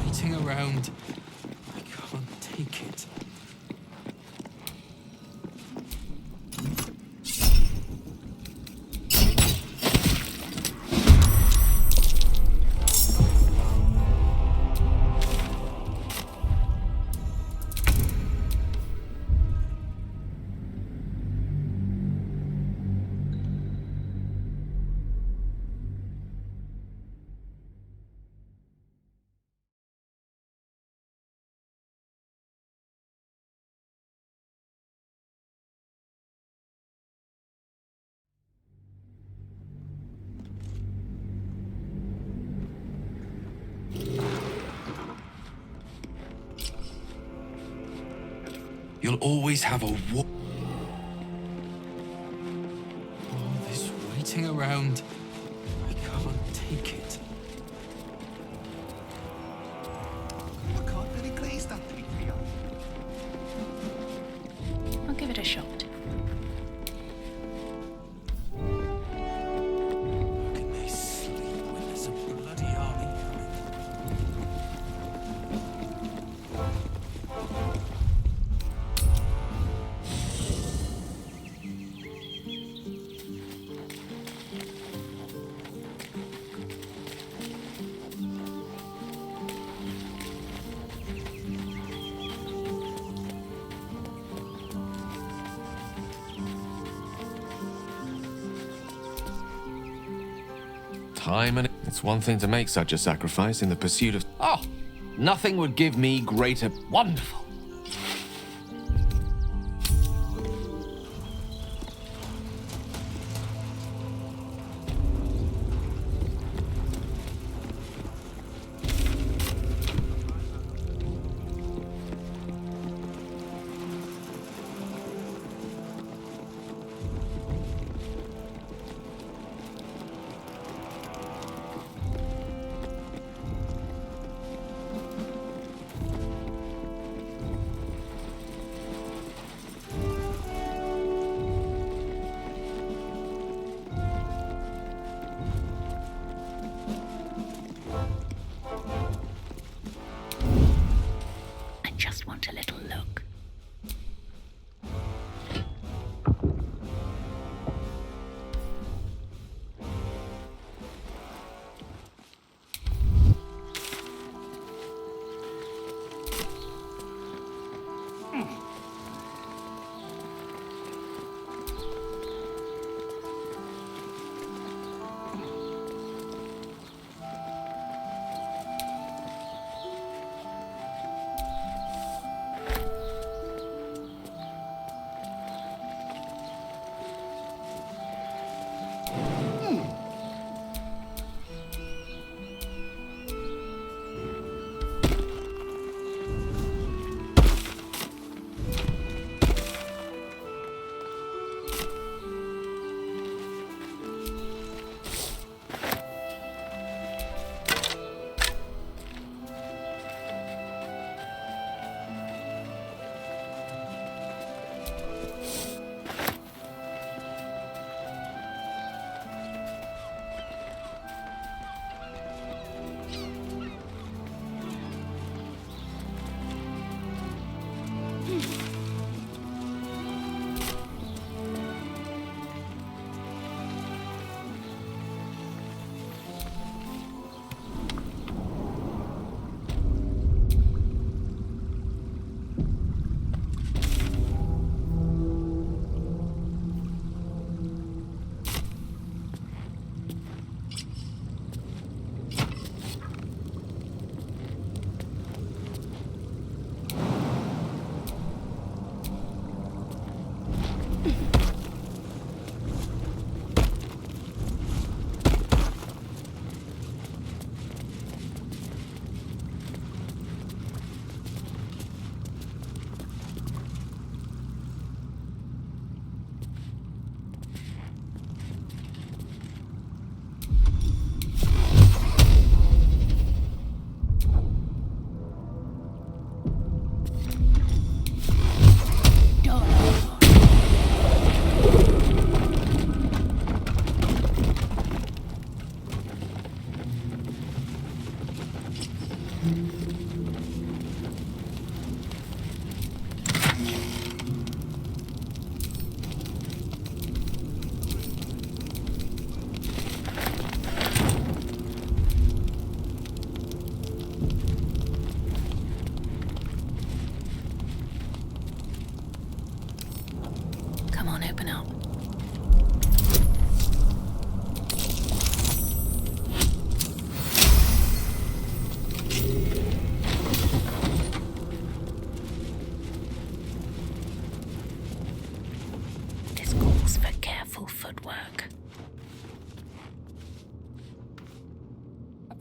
Waiting around. I can't take it. You'll always have a war. Oh, this waiting around. I can't take it. I'll give it a shot. How can they sleep when there's a bloody army Time and it's one thing to make such a sacrifice in the pursuit of... Oh, nothing would give me greater... Wonderful.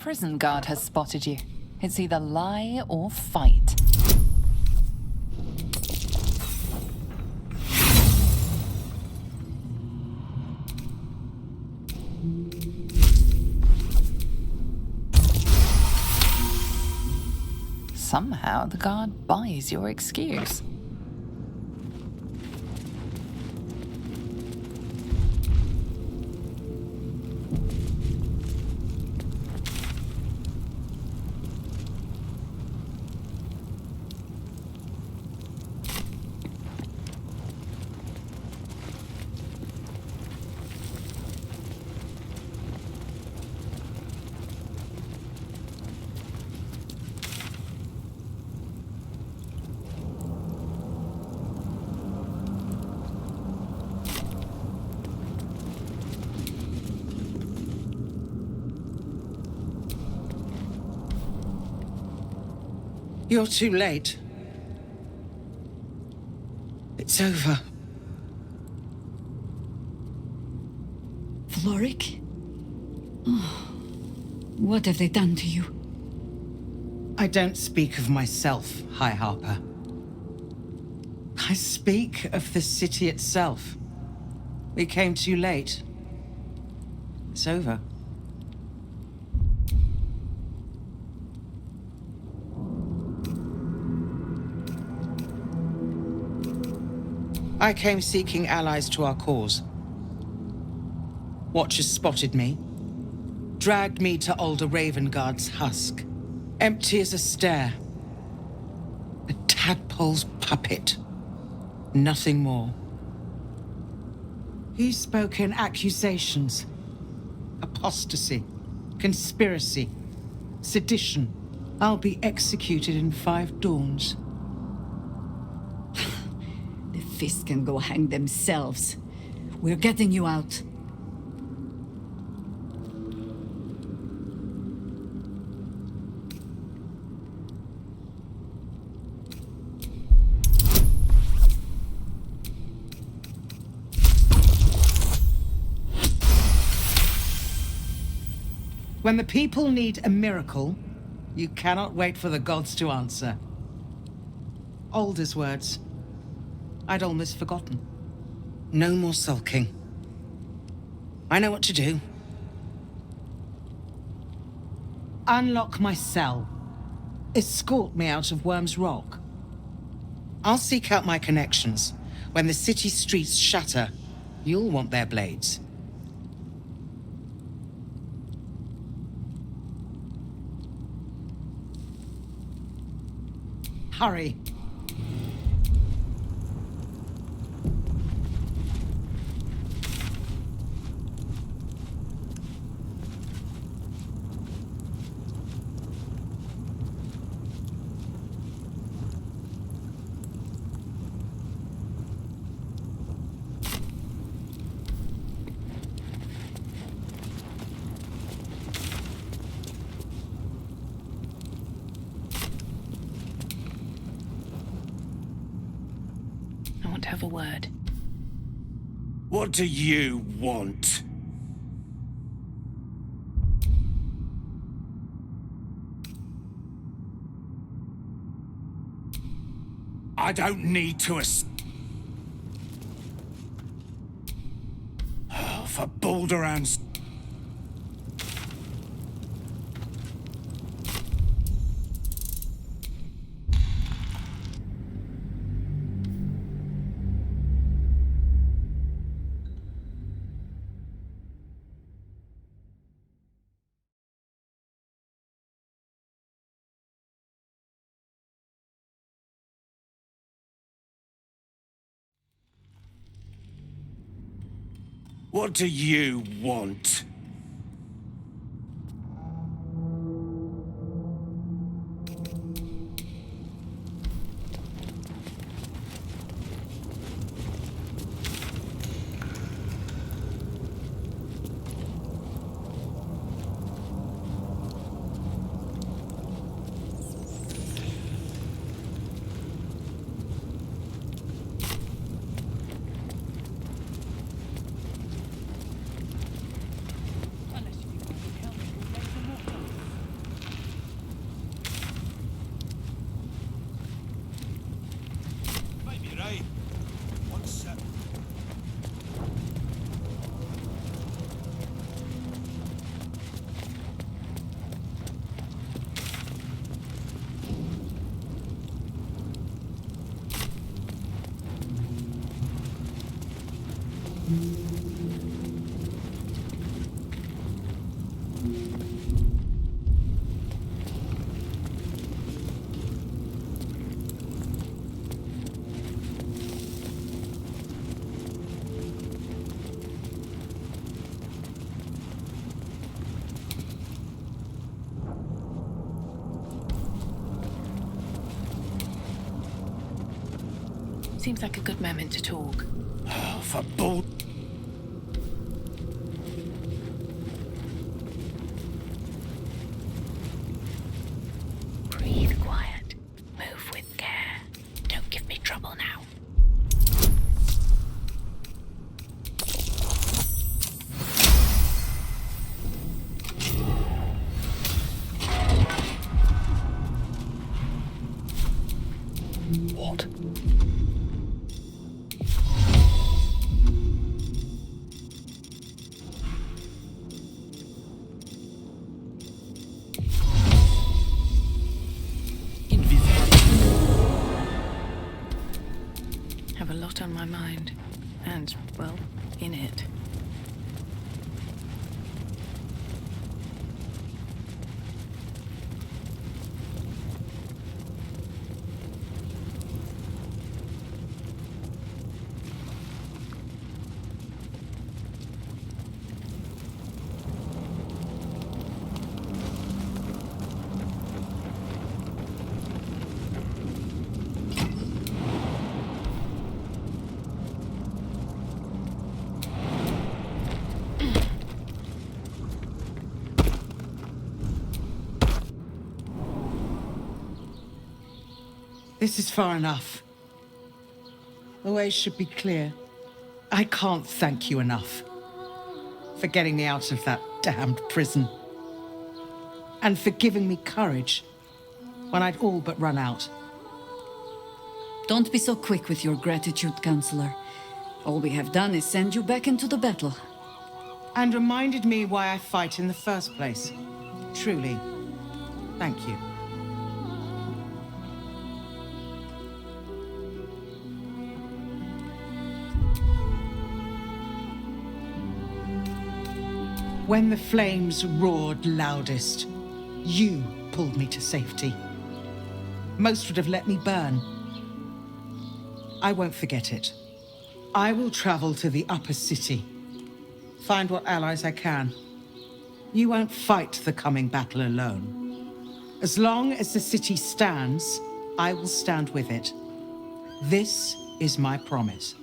prison guard has spotted you. It's either lie or fight. Somehow the guard buys your excuse. You're too late. It's over. Florrick? Oh, what have they done to you? I don't speak of myself, High Harper. I speak of the city itself. We came too late. It's over. I came seeking allies to our cause. Watchers spotted me, dragged me to older Ravengard's husk, empty as a stare. A tadpole's puppet. Nothing more. He spoke in accusations. Apostasy, conspiracy, sedition. I'll be executed in 5 dawns. The Fists can go hang themselves. We're getting you out. When the people need a miracle, you cannot wait for the gods to answer. Alder's words. I'd almost forgotten. No more sulking. I know what to do. Unlock my cell. Escort me out of Worm's Rock. I'll seek out my connections. When the city streets shatter, you'll want their blades. Hurry. I want to have a word. What do you want? I don't need to for Baldur and what do you want? Seems like a good moment to talk. Oh, for bull... Breathe quiet. Move with care. Don't give me trouble now. What? Have a lot on my mind. And, well, in it. This is far enough. The way should be clear. I can't thank you enough for getting me out of that damned prison. And for giving me courage when I'd all but run out. Don't be so quick with your gratitude, Counselor. All we have done is send you back into the battle. And reminded me why I fight in the first place. Truly, thank you. When the flames roared loudest, you pulled me to safety. Most would have let me burn. I won't forget it. I will travel to the upper city, find what allies I can. You won't fight the coming battle alone. As long as the city stands, I will stand with it. This is my promise.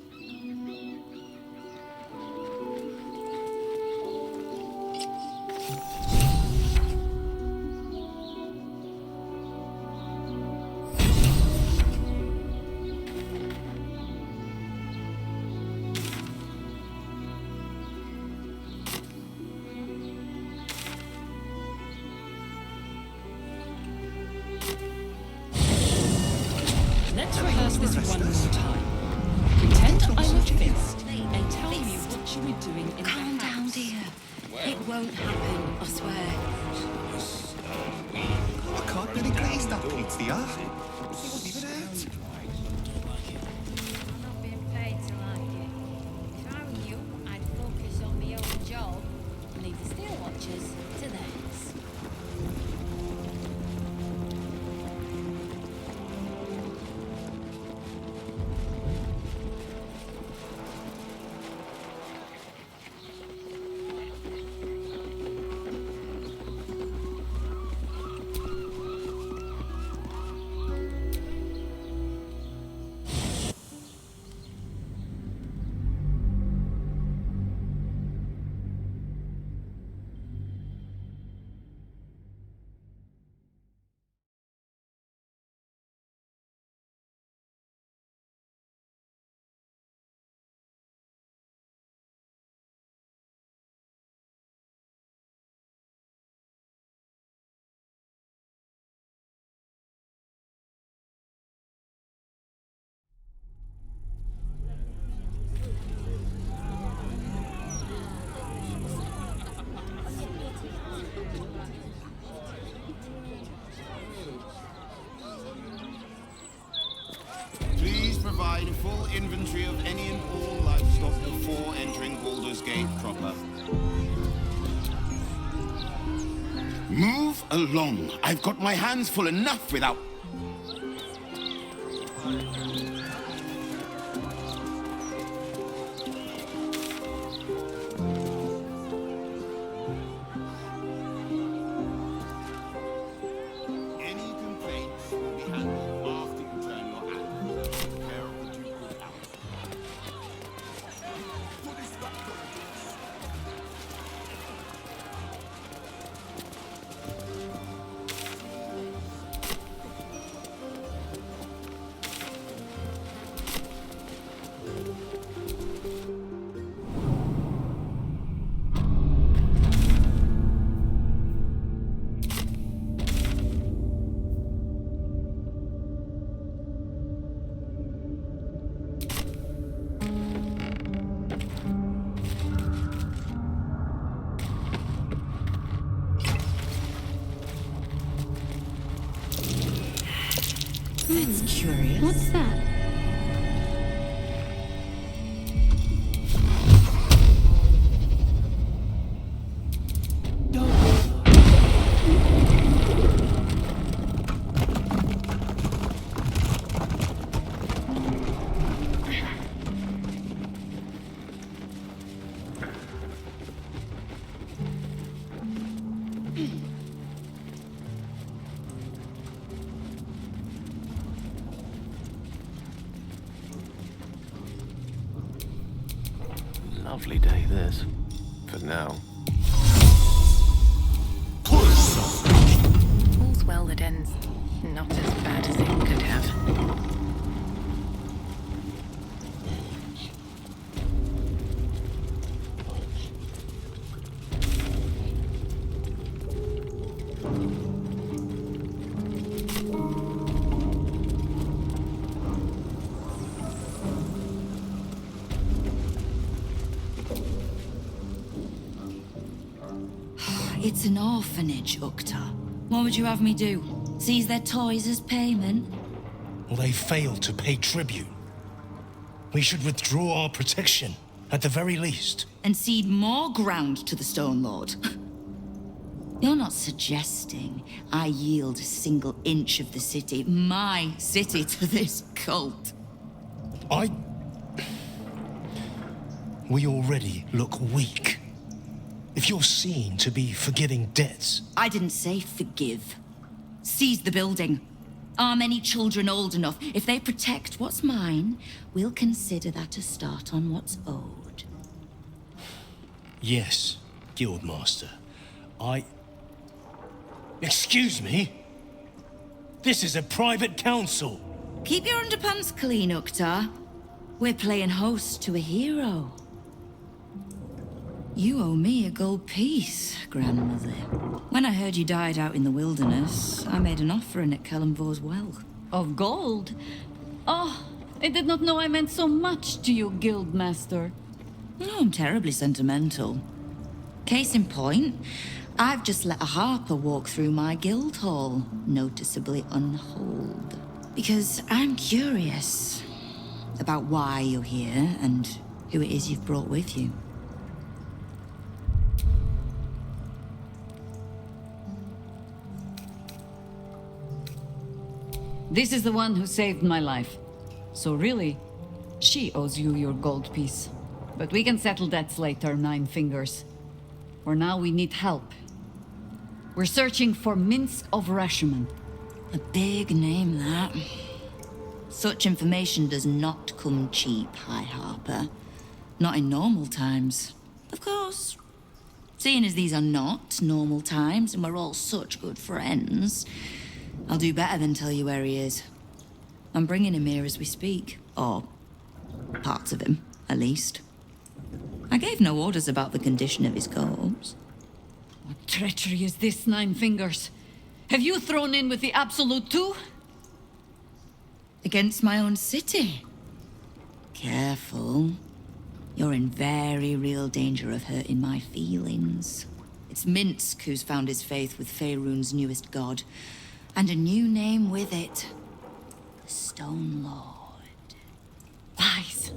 Let's rehearse this one more time. Pretend I'm a fist and tell me what you were doing in Calm the down, house. dear. It won't happen, I swear. I can't really glaze that pizza. It wasn't even out. I'm not being paid to like it. If I were you, I'd focus on my own job and leave the steel watchers to theirs. Please provide a full inventory of any and all livestock before entering Baldur's Gate proper. Move along. I've got my hands full enough without... Any complaints will be handled after you turn your hand to the care of the Duke Ravengard. What is that going to do? That's curious. What's that? Lovely day, this. For now. All's well that ends not as bad as it could have. It's an orphanage, Ukta. What would you have me do? Seize their toys as payment? Well, they failed to pay tribute. We should withdraw our protection, at the very least. And cede more ground to the Stone Lord? You're not suggesting I yield a single inch of the city, my city, to this cult? We already look weak. If you're seen to be forgiving debts... I didn't say forgive. Seize the building. Arm any children old enough. If they protect what's mine, we'll consider that a start on what's owed. Yes, Guildmaster. Excuse me? This is a private council. Keep your underpants clean, Ukta. We're playing host to a hero. You owe me a gold piece, grandmother. When I heard you died out in the wilderness, I made an offering at Kellenvor's well. Of gold? Oh, I did not know I meant so much to you, Guildmaster. No, I'm terribly sentimental. Case in point, I've just let a harper walk through my guild hall, noticeably unholed. Because I'm curious about why you're here and who it is you've brought with you. This is the one who saved my life. So really, she owes you your gold piece. But we can settle debts later, Nine Fingers. For now, we need help. We're searching for Minsk of Rashomon. A big name, that. Such information does not come cheap, High Harper. Not in normal times. Of course. Seeing as these are not normal times and we're all such good friends, I'll do better than tell you where he is. I'm bringing him here as we speak. Or parts of him, at least. I gave no orders about the condition of his corpse. What treachery is this, Nine Fingers? Have you thrown in with the Absolute too? Against my own city? Careful. You're in very real danger of hurting my feelings. It's Minsk who's found his faith with Faerun's newest god. And a new name with it. The Stone Lord. Lies.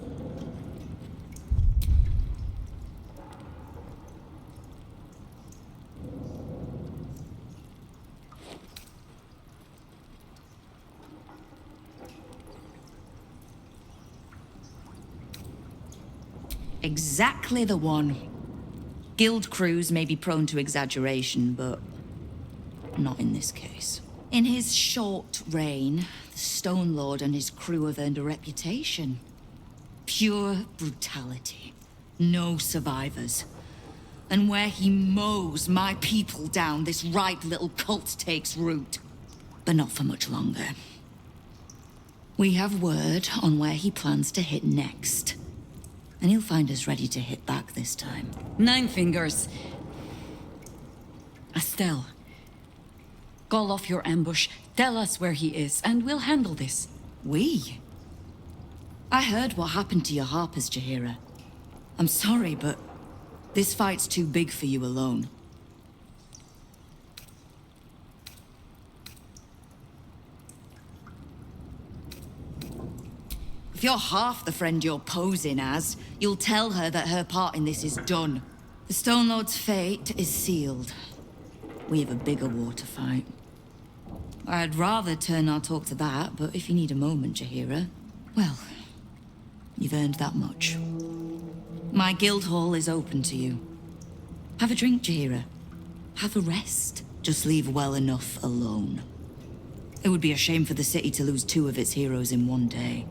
Exactly the one. Guild crews may be prone to exaggeration, but not in this case. In his short reign, the Stone Lord and his crew have earned a reputation. Pure brutality. No survivors. And where he mows my people down, this right little cult takes root. But not for much longer. We have word on where he plans to hit next. And he'll find us ready to hit back this time. Nine Fingers. Estelle. Call off your ambush, tell us where he is, and we'll handle this. We? I heard what happened to your harpers, Jaheira. I'm sorry, but this fight's too big for you alone. If you're half the friend you're posing as, you'll tell her that her part in this is done. The Stone Lord's fate is sealed. We have a bigger war to fight. I'd rather turn our talk to that, but if you need a moment, Jaheira, well, you've earned that much. My guild hall is open to you. Have a drink, Jaheira. Have a rest. Just leave well enough alone. It would be a shame for the city to lose two of its heroes in one day.